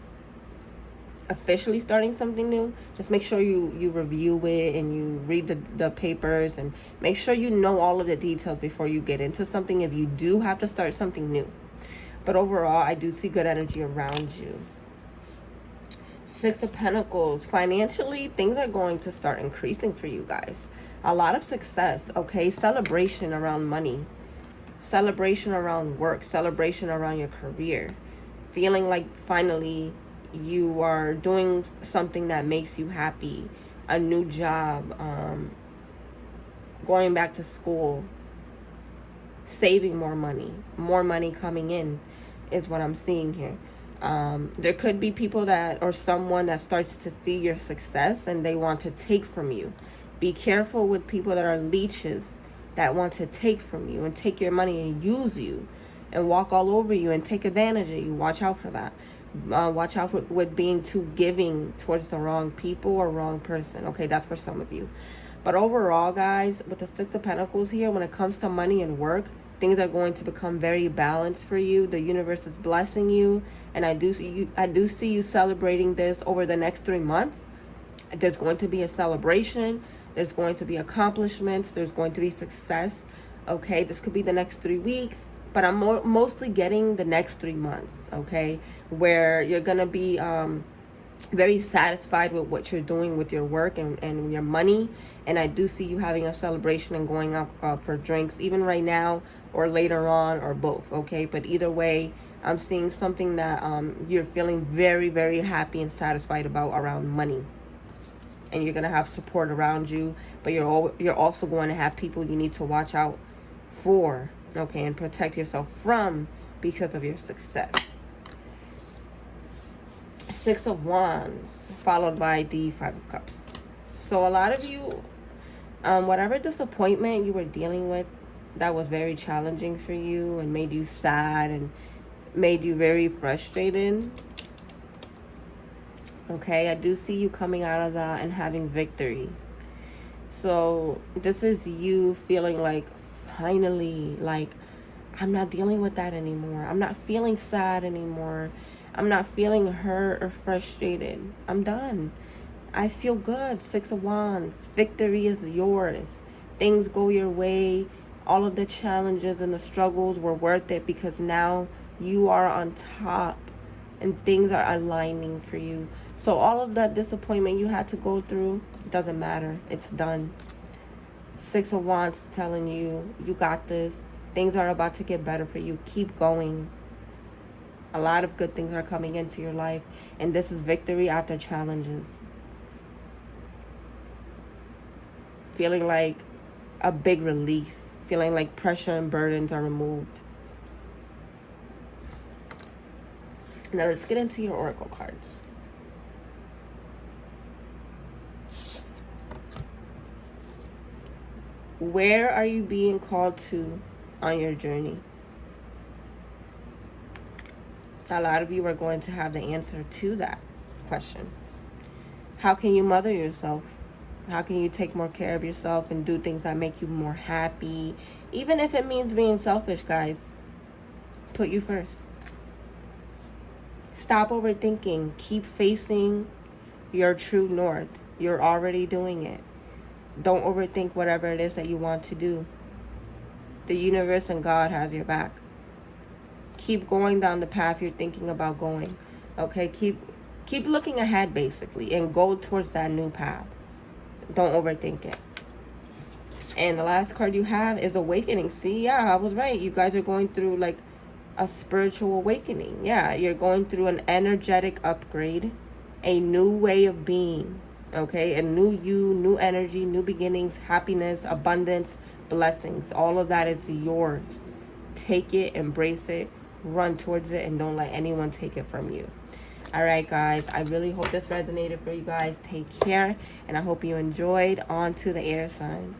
officially starting something new, just make sure you review it and you read the papers and make sure you know all of the details before you get into something, if you do have to start something new. But overall, I do see good energy around you. 6 of Pentacles. Financially, things are going to start increasing for you guys. A lot of success, okay? Celebration around money. Celebration around work, celebration around your career, feeling like finally you are doing something that makes you happy, a new job, going back to school, saving more money coming in is what I'm seeing here. There could be people that, or someone that starts to see your success and they want to take from you. Be careful with people that are leeches that want to take from you and take your money and use you and walk all over you and take advantage of you. Watch out for that. Watch out with being too giving towards the wrong people or wrong person. Okay, that's for some of you. But overall, guys, with the Six of Pentacles here, when it comes to money and work, things are going to become very balanced for you. The universe is blessing you, and I do see you celebrating this over the next 3 months. There's going to be a celebration. There's going to be accomplishments. There's going to be success. Okay, this could be the next 3 weeks, but I'm mostly getting the next 3 months. Okay, where you're gonna be very satisfied with what you're doing with your work and your money. And I do see you having a celebration and going out for drinks, even right now or later on, or both. Okay, but either way, I'm seeing something that you're feeling very, very happy and satisfied about around money. And you're gonna have support around you, but you're also going to have people you need to watch out for, okay, and protect yourself from because of your success. Six of Wands, followed by the Five of Cups. So a lot of you, whatever disappointment you were dealing with that was very challenging for you and made you sad and made you very frustrated, okay, I do see you coming out of that and having victory. So this is you feeling like, finally, like, I'm not dealing with that anymore. I'm not feeling sad anymore. I'm not feeling hurt or frustrated. I'm done. I feel good. Six of Wands. Victory is yours. Things go your way. All of the challenges and the struggles were worth it because now you are on top and things are aligning for you. So all of that disappointment you had to go through, doesn't matter. It's done. Six of Wands is telling you, you got this. Things are about to get better for you. Keep going. A lot of good things are coming into your life. And this is victory after challenges. Feeling like a big relief. Feeling like pressure and burdens are removed. Now let's get into your oracle cards. Where are you being called to on your journey? A lot of you are going to have the answer to that question. How can you mother yourself? How can you take more care of yourself and do things that make you more happy? Even if it means being selfish, guys. Put you first. Stop overthinking. Keep facing your true north. You're already doing it. Don't overthink whatever it is that you want to do. The universe and God has your back. Keep going down the path you're thinking about going. Okay, keep looking ahead, basically, and go towards that new path. Don't overthink it. And the last card you have is Awakening. See, yeah, I was right. You guys are going through like a spiritual awakening. Yeah, you're going through an energetic upgrade, a new way of being. Okay, a new you, new energy, new beginnings, happiness, abundance, blessings. All of that is yours. Take it, embrace it, run towards it, and don't let anyone take it from you. All right, guys, I really hope this resonated for you guys. Take care, and I hope you enjoyed. On to the air signs.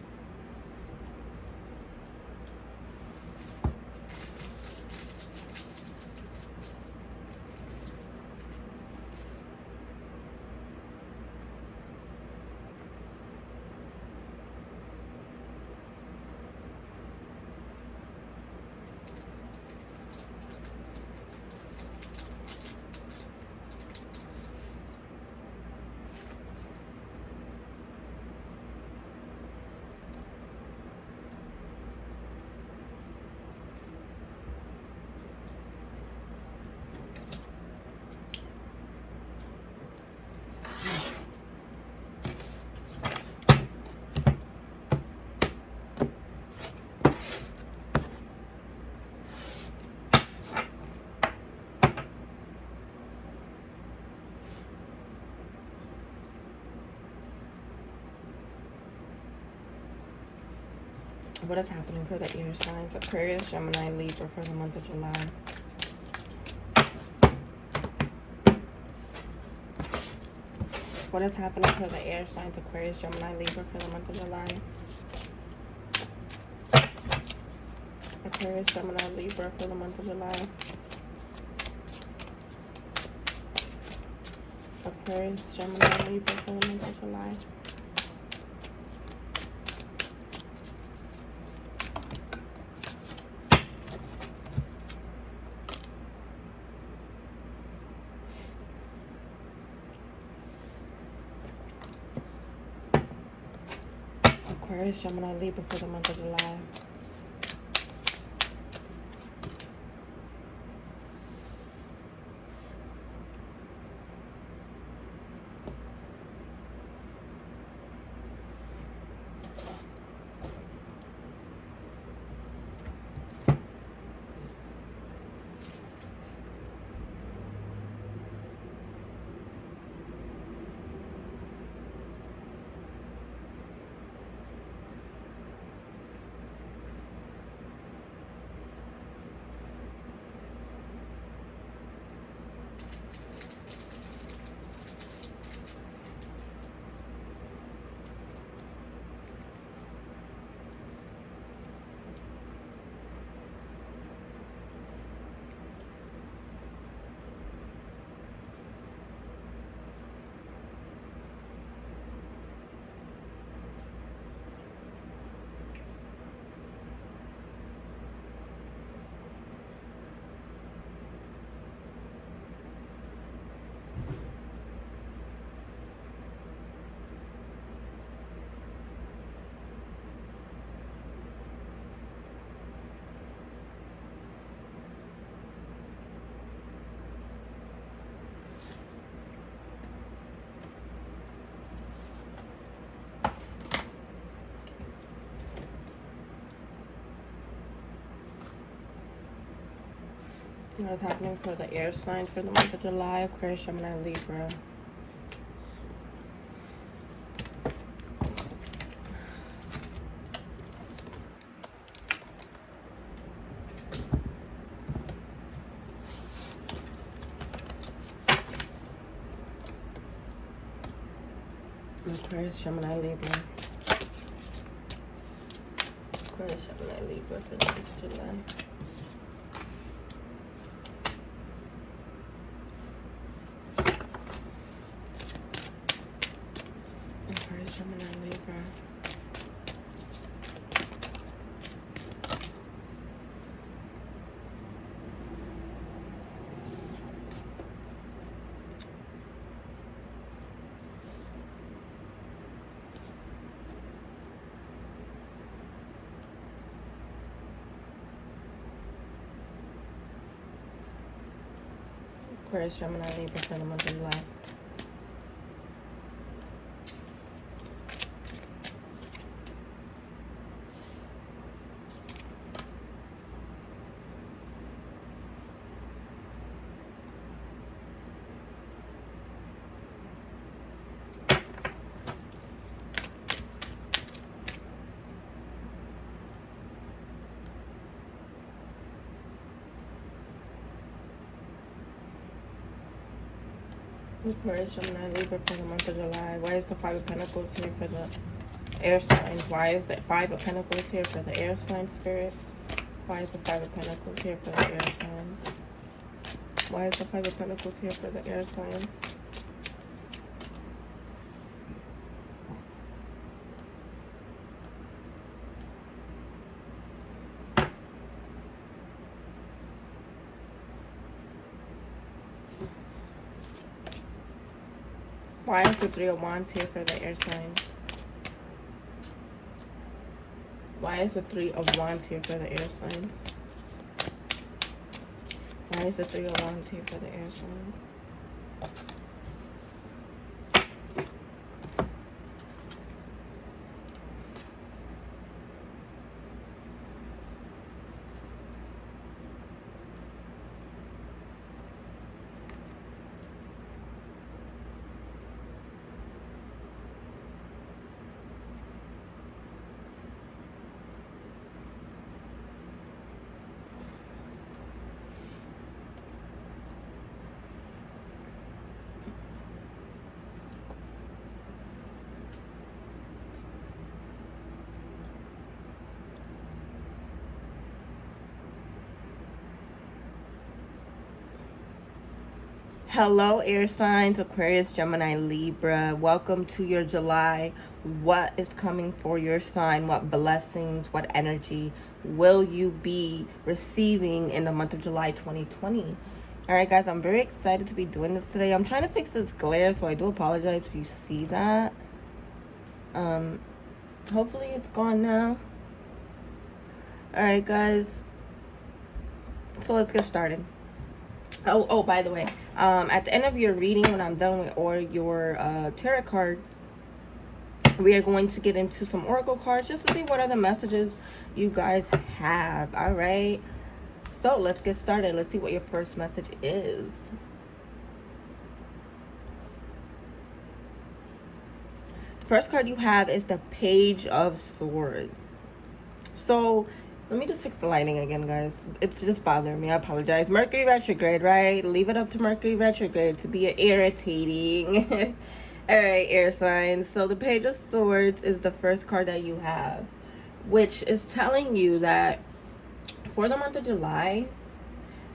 What is happening for the air signs? Aquarius, Gemini, Libra for the month of July. What is happening for the air signs, Aquarius, Gemini, Libra for the month of July? Aquarius, Gemini, Libra for the month of July. Aquarius, Gemini, Libra for the month of July. Aquarius, Gemini, Libra for the month of July. What's happening for the air signs for the month of July? Aquarius, Gemini, Libra. Aquarius, Gemini, Libra. Aquarius, Gemini, Libra for the month of July. Gemini, Libra. Aquarius, Gemini, Libra for the month of July. Aquarius, Gemini, Libra for the month of July. Why is the Five of Pentacles here for the air signs? Why is the Five of Pentacles here for the air sign, Spirit? Why is the Five of Pentacles here for the air signs? Why is the Five of Pentacles here for the air signs? Why is the Three of Wands here for the air signs? Why is the Three of Wands here for the air signs? Why is the Three of Wands here for the air signs? Hello, air signs, Aquarius, Gemini, Libra. Welcome to your July. What is coming for your sign? What blessings, what energy will you be receiving in the month of July 2020? All right, guys, I'm very excited to be doing this today. I'm trying to fix this glare, so I do apologize if you see that. Hopefully it's gone now. All right, guys. So let's get started. Oh, by the way, at the end of your reading, when I'm done with all your tarot cards, we are going to get into some oracle cards just to see what other messages you guys have. All right, so let's get started. Let's see what your first message is. First card you have is the Page of Swords. So let me just fix the lighting again, guys. It's just bothering me. I apologize. Mercury retrograde, right? Leave it up to Mercury retrograde to be irritating. All right, air signs. So the Page of Swords is the first card that you have, which is telling you that for the month of July,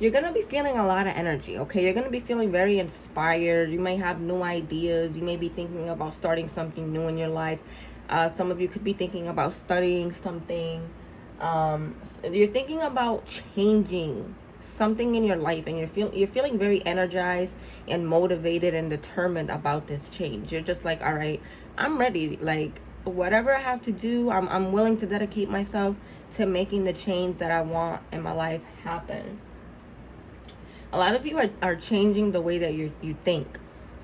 you're going to be feeling a lot of energy, okay? You're going to be feeling very inspired. You may have new ideas. You may be thinking about starting something new in your life. Some of you could be thinking about studying something. You're thinking about changing something in your life, and you're feeling very energized and motivated and determined about this change. You're just like, all right, I'm ready. Like, whatever I have to do, I'm willing to dedicate myself to making the change that I want in my life happen. A lot of you are changing the way that you think.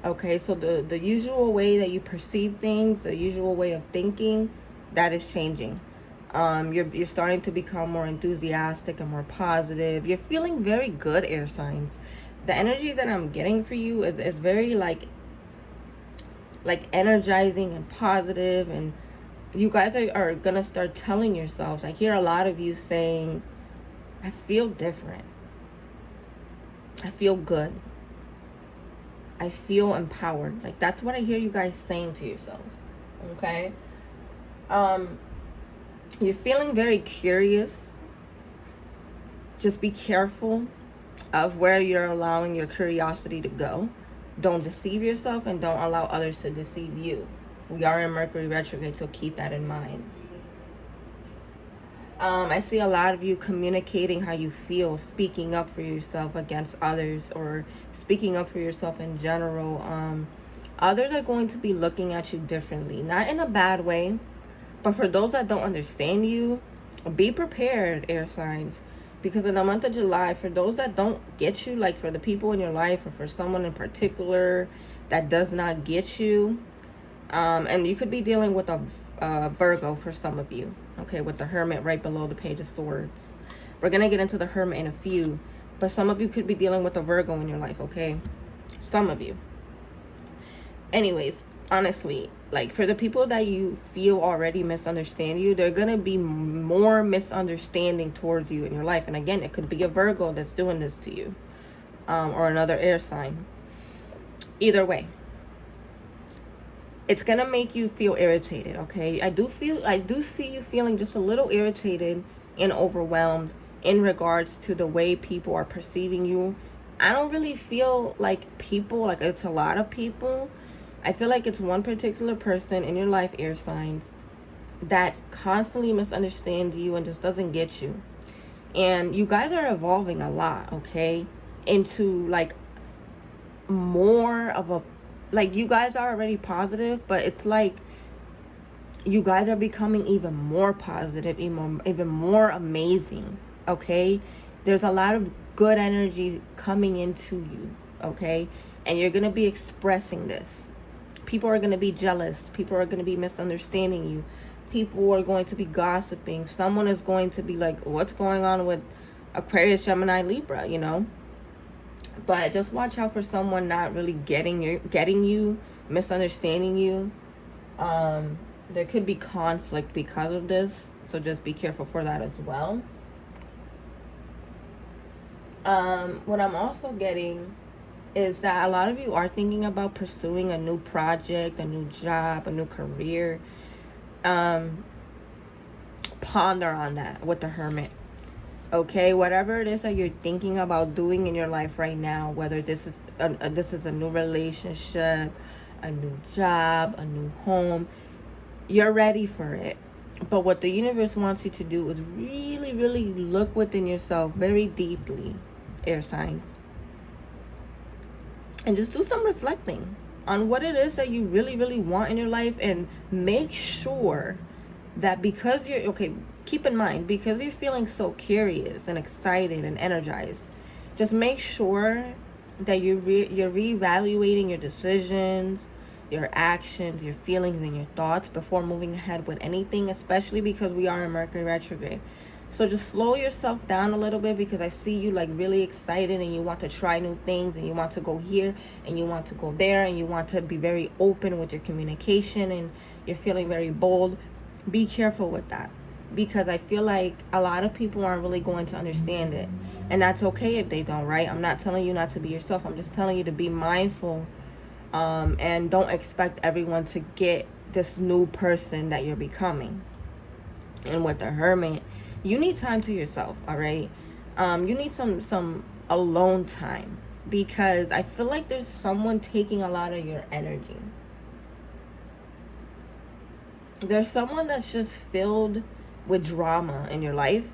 Okay, so the usual way that you perceive things, the usual way of thinking, that is changing. You're starting to become more enthusiastic and more positive. You're feeling very good, air signs. The energy that I'm getting for you is very like energizing and positive, and you guys are gonna start telling yourselves. I hear a lot of you saying, I feel different. I feel good. I feel empowered. Like, that's what I hear you guys saying to yourselves. Okay? You're feeling very curious. Just be careful of where you're allowing your curiosity to go. Don't deceive yourself, and don't allow others to deceive you. We are in Mercury retrograde, so keep that in mind. I see a lot of you communicating how you feel, speaking up for yourself against others, or speaking up for yourself in general. Others are going to be looking at you differently, not in a bad way, but for those that don't understand you, be prepared, air signs, because in the month of July, for those that don't get you, like for the people in your life, or for someone in particular that does not get you, and you could be dealing with a Virgo for some of you, okay, with the Hermit right below the Page of Swords. We're gonna get into the Hermit in a few, but some of you could be dealing with a Virgo in your life, okay? Some of you. Anyways, honestly, like for the people that you feel already misunderstand you, they're gonna be more misunderstanding towards you in your life. And again, it could be a Virgo that's doing this to you, or another air sign. Either way, it's gonna make you feel irritated, okay? I do see you feeling just a little irritated and overwhelmed in regards to the way people are perceiving you. I don't really feel like people, like it's a lot of people. I feel like it's one particular person in your life, air signs, that constantly misunderstands you and just doesn't get you. And you guys are evolving a lot, okay, into like more of a, like, you guys are already positive, but it's like you guys are becoming even more positive, even more amazing, okay? There's a lot of good energy coming into you, okay? And you're going to be expressing this. People are going to be jealous. People are going to be misunderstanding you. People are going to be gossiping. Someone is going to be like, what's going on with Aquarius, Gemini, Libra, you know? But just watch out for someone not really getting you, misunderstanding you. There could be conflict because of this, so just be careful for that as well. What I'm also getting is that a lot of you are thinking about pursuing a new project, a new job, a new career. Ponder on that with the Hermit. Okay, whatever it is that you're thinking about doing in your life right now, whether this is this is a new relationship, a new job, a new home. You're ready for it. But what the universe wants you to do is really, really look within yourself very deeply, air signs. And just do some reflecting on what it is that you really, really want in your life. And make sure that because you're, okay, keep in mind, because you're feeling so curious and excited and energized, just make sure that you're reevaluating your decisions, your actions, your feelings, and your thoughts before moving ahead with anything, especially because we are in Mercury retrograde. So just slow yourself down a little bit, because I see you like really excited and you want to try new things and you want to go here and you want to go there and you want to be very open with your communication and you're feeling very bold. Be careful with that, because I feel like a lot of people aren't really going to understand it. And that's okay if they don't, right? I'm not telling you not to be yourself. I'm just telling you to be mindful, and don't expect everyone to get this new person that you're becoming. And with the Hermit, you need time to yourself, all right? You need some alone time, because I feel like there's someone taking a lot of your energy. There's someone that's just filled with drama in your life,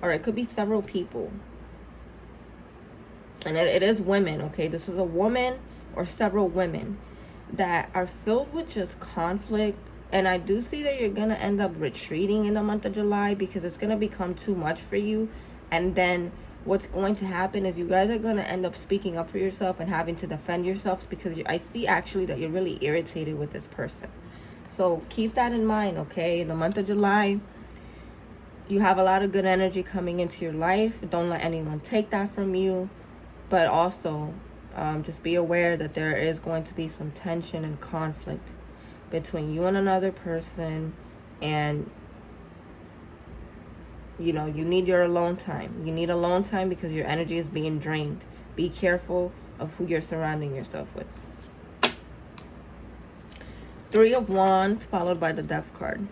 or it could be several people. And it is women, okay? This is a woman or several women that are filled with just conflict. And I do see that you're going to end up retreating in the month of July, because it's going to become too much for you. And then what's going to happen is you guys are going to end up speaking up for yourself and having to defend yourselves, because I see actually that you're really irritated with this person. So keep that in mind, okay? In the month of July, you have a lot of good energy coming into your life. Don't let anyone take that from you. But also, just be aware that there is going to be some tension and conflict between you and another person. And, you know, you need your alone time. You need alone time because your energy is being drained. Be careful of who you're surrounding yourself with. 3 of Wands followed by the Death card.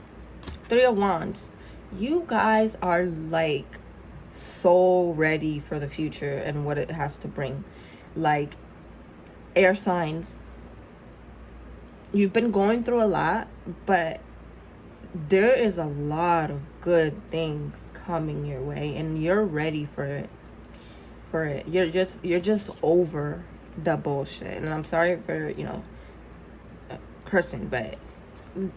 3 of Wands. You guys are like so ready for the future and what it has to bring. Like, air signs, you've been going through a lot, but there is a lot of good things coming your way, and you're ready for it. You're just over the bullshit. And I'm sorry for, you know, cursing, but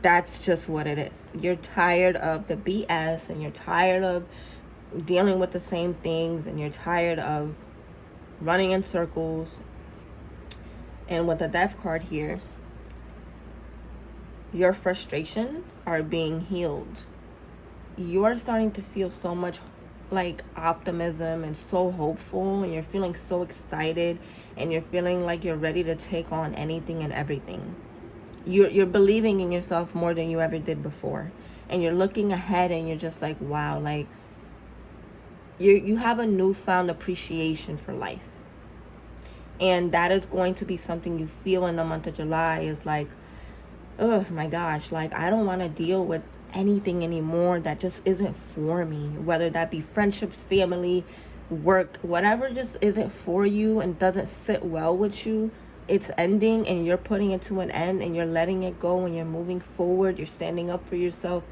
that's just what it is. You're tired of the BS, and you're tired of dealing with the same things, and you're tired of running in circles. And with the Death card here, your frustrations are being healed. You are starting to feel so much like optimism and so hopeful, and you're feeling so excited, and you're feeling like you're ready to take on anything and everything. You're believing in yourself more than you ever did before, and you're looking ahead, and you're just like, wow, like you have a newfound appreciation for life. And that is going to be something you feel in the month of July, is like, oh my gosh, like I don't want to deal with anything anymore that just isn't for me, whether that be friendships, family, work, whatever just isn't for you and doesn't sit well with you. It's ending, and you're putting it to an end, and you're letting it go, and you're moving forward. You're standing up for yourself,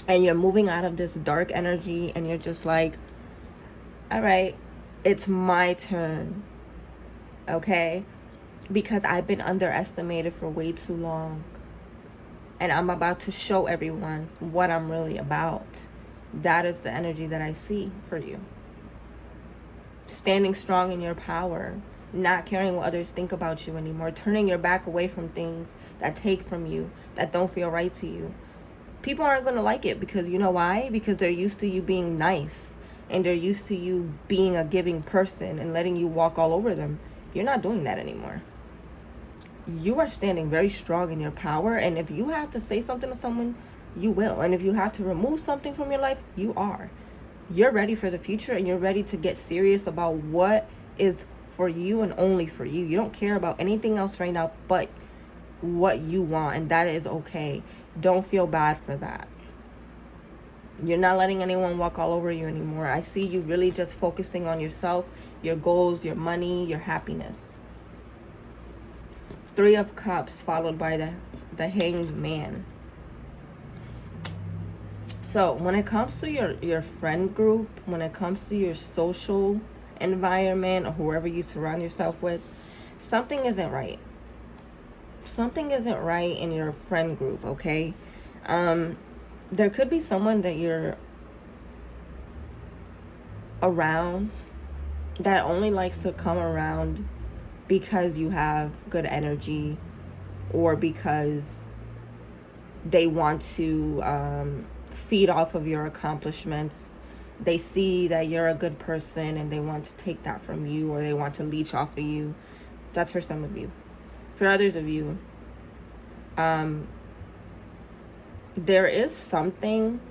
and you're moving out of this dark energy, and you're just like, all right, it's my turn, okay? Because I've been underestimated for way too long, and I'm about to show everyone what I'm really about. That is the energy that I see for you. Standing strong in your power, not caring what others think about you anymore, turning your back away from things that take from you, that don't feel right to you. People aren't going to like it, because you know why? Because they're used to you being nice, and they're used to you being a giving person and letting you walk all over them. You're not doing that anymore. You are standing very strong in your power, and if you have to say something to someone, you will. And if you have to remove something from your life, you are. You're ready for the future, and you're ready to get serious about what is for you and only for you. You don't care about anything else right now but what you want, and that is okay. Don't feel bad for that. You're not letting anyone walk all over you anymore. I see you really just focusing on yourself your goals, your money, your happiness. 3 of Cups followed by the Hanged Man. So when it comes to your friend group, when it comes to your social environment or whoever you surround yourself with, something isn't right. Something isn't right in your friend group, okay? There could be someone that you're around that only likes to come around because you have good energy, or because they want to feed off of your accomplishments. They see that you're a good person and they want to take that from you, or they want to leech off of you. That's for some of you. For others of you, there is something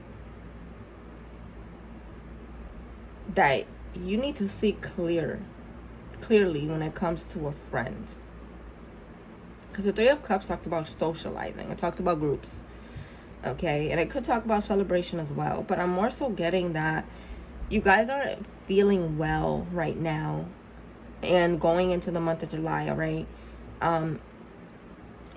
that you need to see clearly when it comes to a friend. Because the 3 of Cups talks about socializing. It talks about groups. Okay? And it could talk about celebration as well. But I'm more so getting that you guys aren't feeling well right now. And going into the month of July, all right?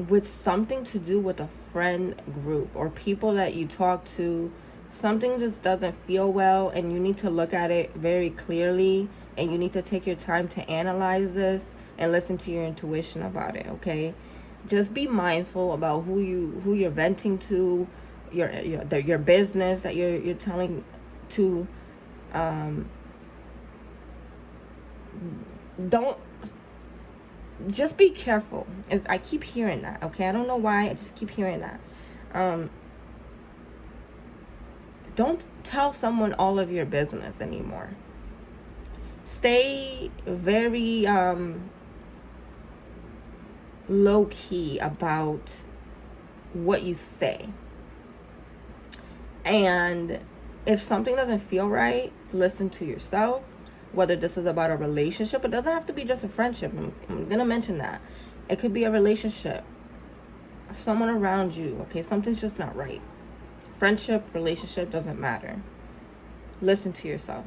With something to do with a friend group or people that you talk to, something just doesn't feel well, and you need to look at it very clearly, and you need to take your time to analyze this and listen to your intuition about it, okay? Just be mindful about who you're venting to, your business that you're telling to. Don't, just be careful. I keep hearing that, okay? I don't know why, I just keep hearing that. Don't tell someone all of your business anymore. Stay very low-key about what you say. And if something doesn't feel right, listen to yourself. Whether this is about a relationship, it doesn't have to be just a friendship. I'm going to mention that. It could be a relationship. Someone around you, okay? Something's just not right. Friendship, relationship, doesn't matter. Listen to yourself.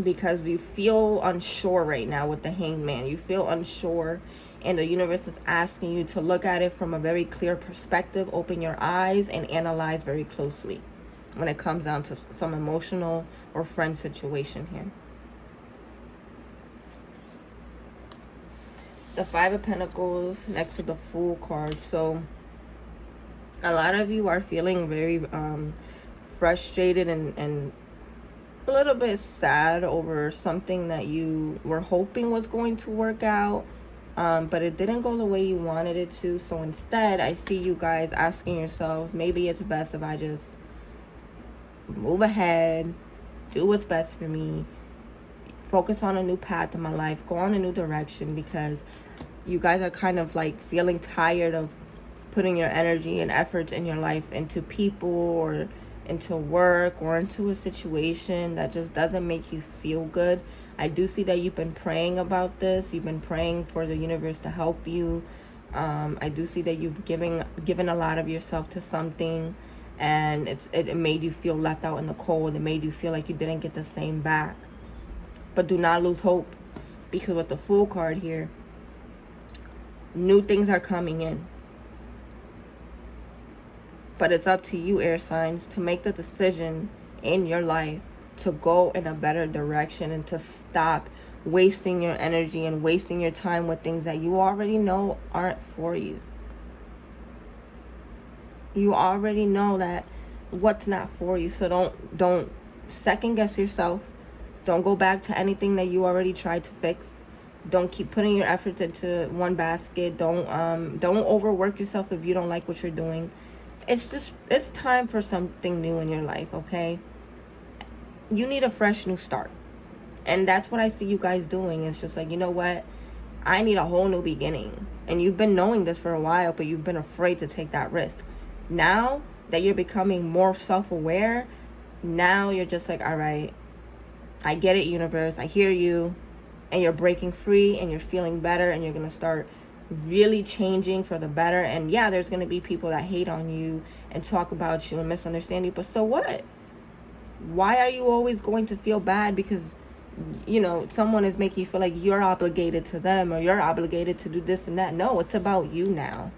Because you feel unsure right now with the Hanged Man. You feel unsure, and the universe is asking you to look at it from a very clear perspective. Open your eyes and analyze very closely when it comes down to some emotional or friend situation here. The 5 of Pentacles next to the Fool card. So a lot of you are feeling very frustrated and a little bit sad over something that you were hoping was going to work out, but it didn't go the way you wanted it to. So instead, I see you guys asking yourselves, maybe it's best if I just move ahead, do what's best for me, focus on a new path in my life, go on a new direction, because you guys are kind of like feeling tired of putting your energy and efforts in your life into people or into work or into a situation that just doesn't make you feel good. I do see that you've been praying about this. You've been praying for the universe to help you. I do see that you've given a lot of yourself to something, and it made you feel left out in the cold. It made you feel like you didn't get the same back. But do not lose hope, because with the Fool card here, new things are coming in. But it's up to you, air signs, to make the decision in your life to go in a better direction and to stop wasting your energy and wasting your time with things that you already know aren't for you. You already know that what's not for you. So don't second guess yourself. Don't go back to anything that you already tried to fix. Don't keep putting your efforts into one basket. Don't overwork yourself if you don't like what you're doing. It's time for something new in your life, okay? You need a fresh new start. And that's what I see you guys doing. It's just like, you know what? I need a whole new beginning. And you've been knowing this for a while, but you've been afraid to take that risk. Now that you're becoming more self-aware, now you're just like, all right, I get it, universe. I hear you. And you're breaking free and you're feeling better, and you're going to start really changing for the better. And yeah, there's going to be people that hate on you and talk about you and misunderstand you, but so what? Why are you always going to feel bad because, you know, someone is making you feel like you're obligated to them or you're obligated to do this and that? No, it's about you now.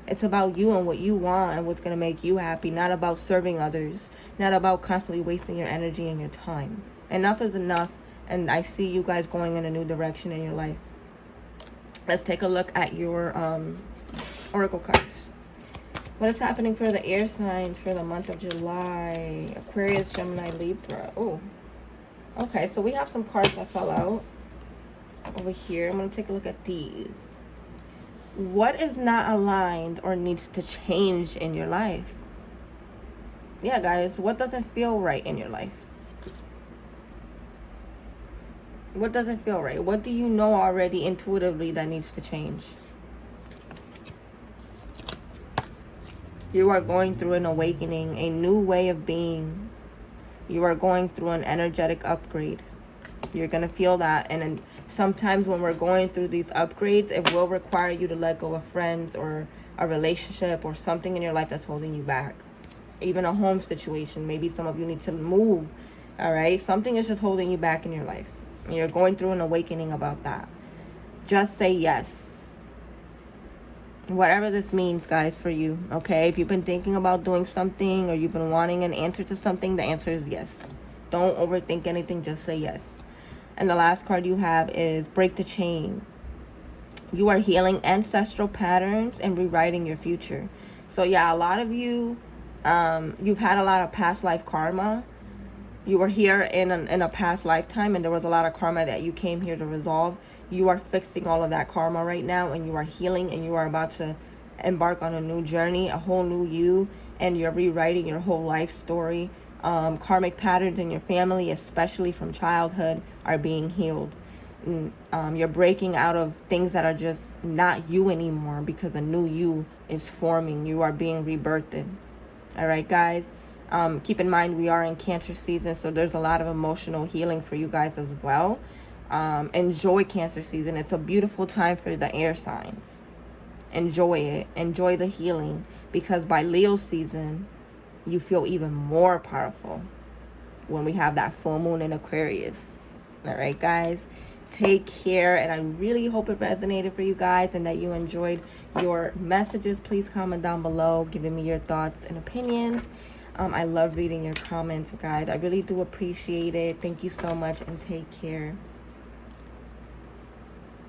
It's about you and what you want and what's going to make you happy, not about serving others, not about constantly wasting your energy and your time. Enough is enough, and I see you guys going in a new direction in your life. Let's take a look at your oracle cards. What is happening for the air signs for the month of July? Aquarius, Gemini, Libra. Oh, okay. So we have some cards that fell out over here. I'm going to take a look at these. What is not aligned or needs to change in your life? Yeah, guys. What doesn't feel right in your life? What doesn't feel right? What do you know already intuitively that needs to change? You are going through an awakening, a new way of being. You are going through an energetic upgrade. You're going to feel that. And sometimes when we're going through these upgrades, it will require you to let go of friends or a relationship or something in your life that's holding you back. Even a home situation. Maybe some of you need to move. All right? Something is just holding you back in your life. You're going through an awakening about that. Just say yes. Whatever this means, guys, for you, okay? If you've been thinking about doing something or you've been wanting an answer to something, the answer is yes. Don't overthink anything, just say yes. And the last card you have is break the chain. You are healing ancestral patterns and rewriting your future. So yeah, a lot of you, you've had a lot of past life karma. You were here in a past lifetime and there was a lot of karma that you came here to resolve. You are fixing all of that karma right now and you are healing and you are about to embark on a new journey, a whole new you, and you're rewriting your whole life story. Karmic patterns in your family, especially from childhood, are being healed. You're breaking out of things that are just not you anymore because a new you is forming. You are being rebirthed. All right, guys. Keep in mind we are in Cancer season, so there's a lot of emotional healing for you guys as well. Enjoy Cancer season. It's a beautiful time for the air signs. Enjoy it. Enjoy the healing, because by Leo season, you feel even more powerful when we have that full moon in Aquarius. All right, guys. Take care, and I really hope it resonated for you guys and that you enjoyed your messages. Please comment down below, giving me your thoughts and opinions. I love reading your comments, guys. I really do appreciate it. Thank you so much, and take care.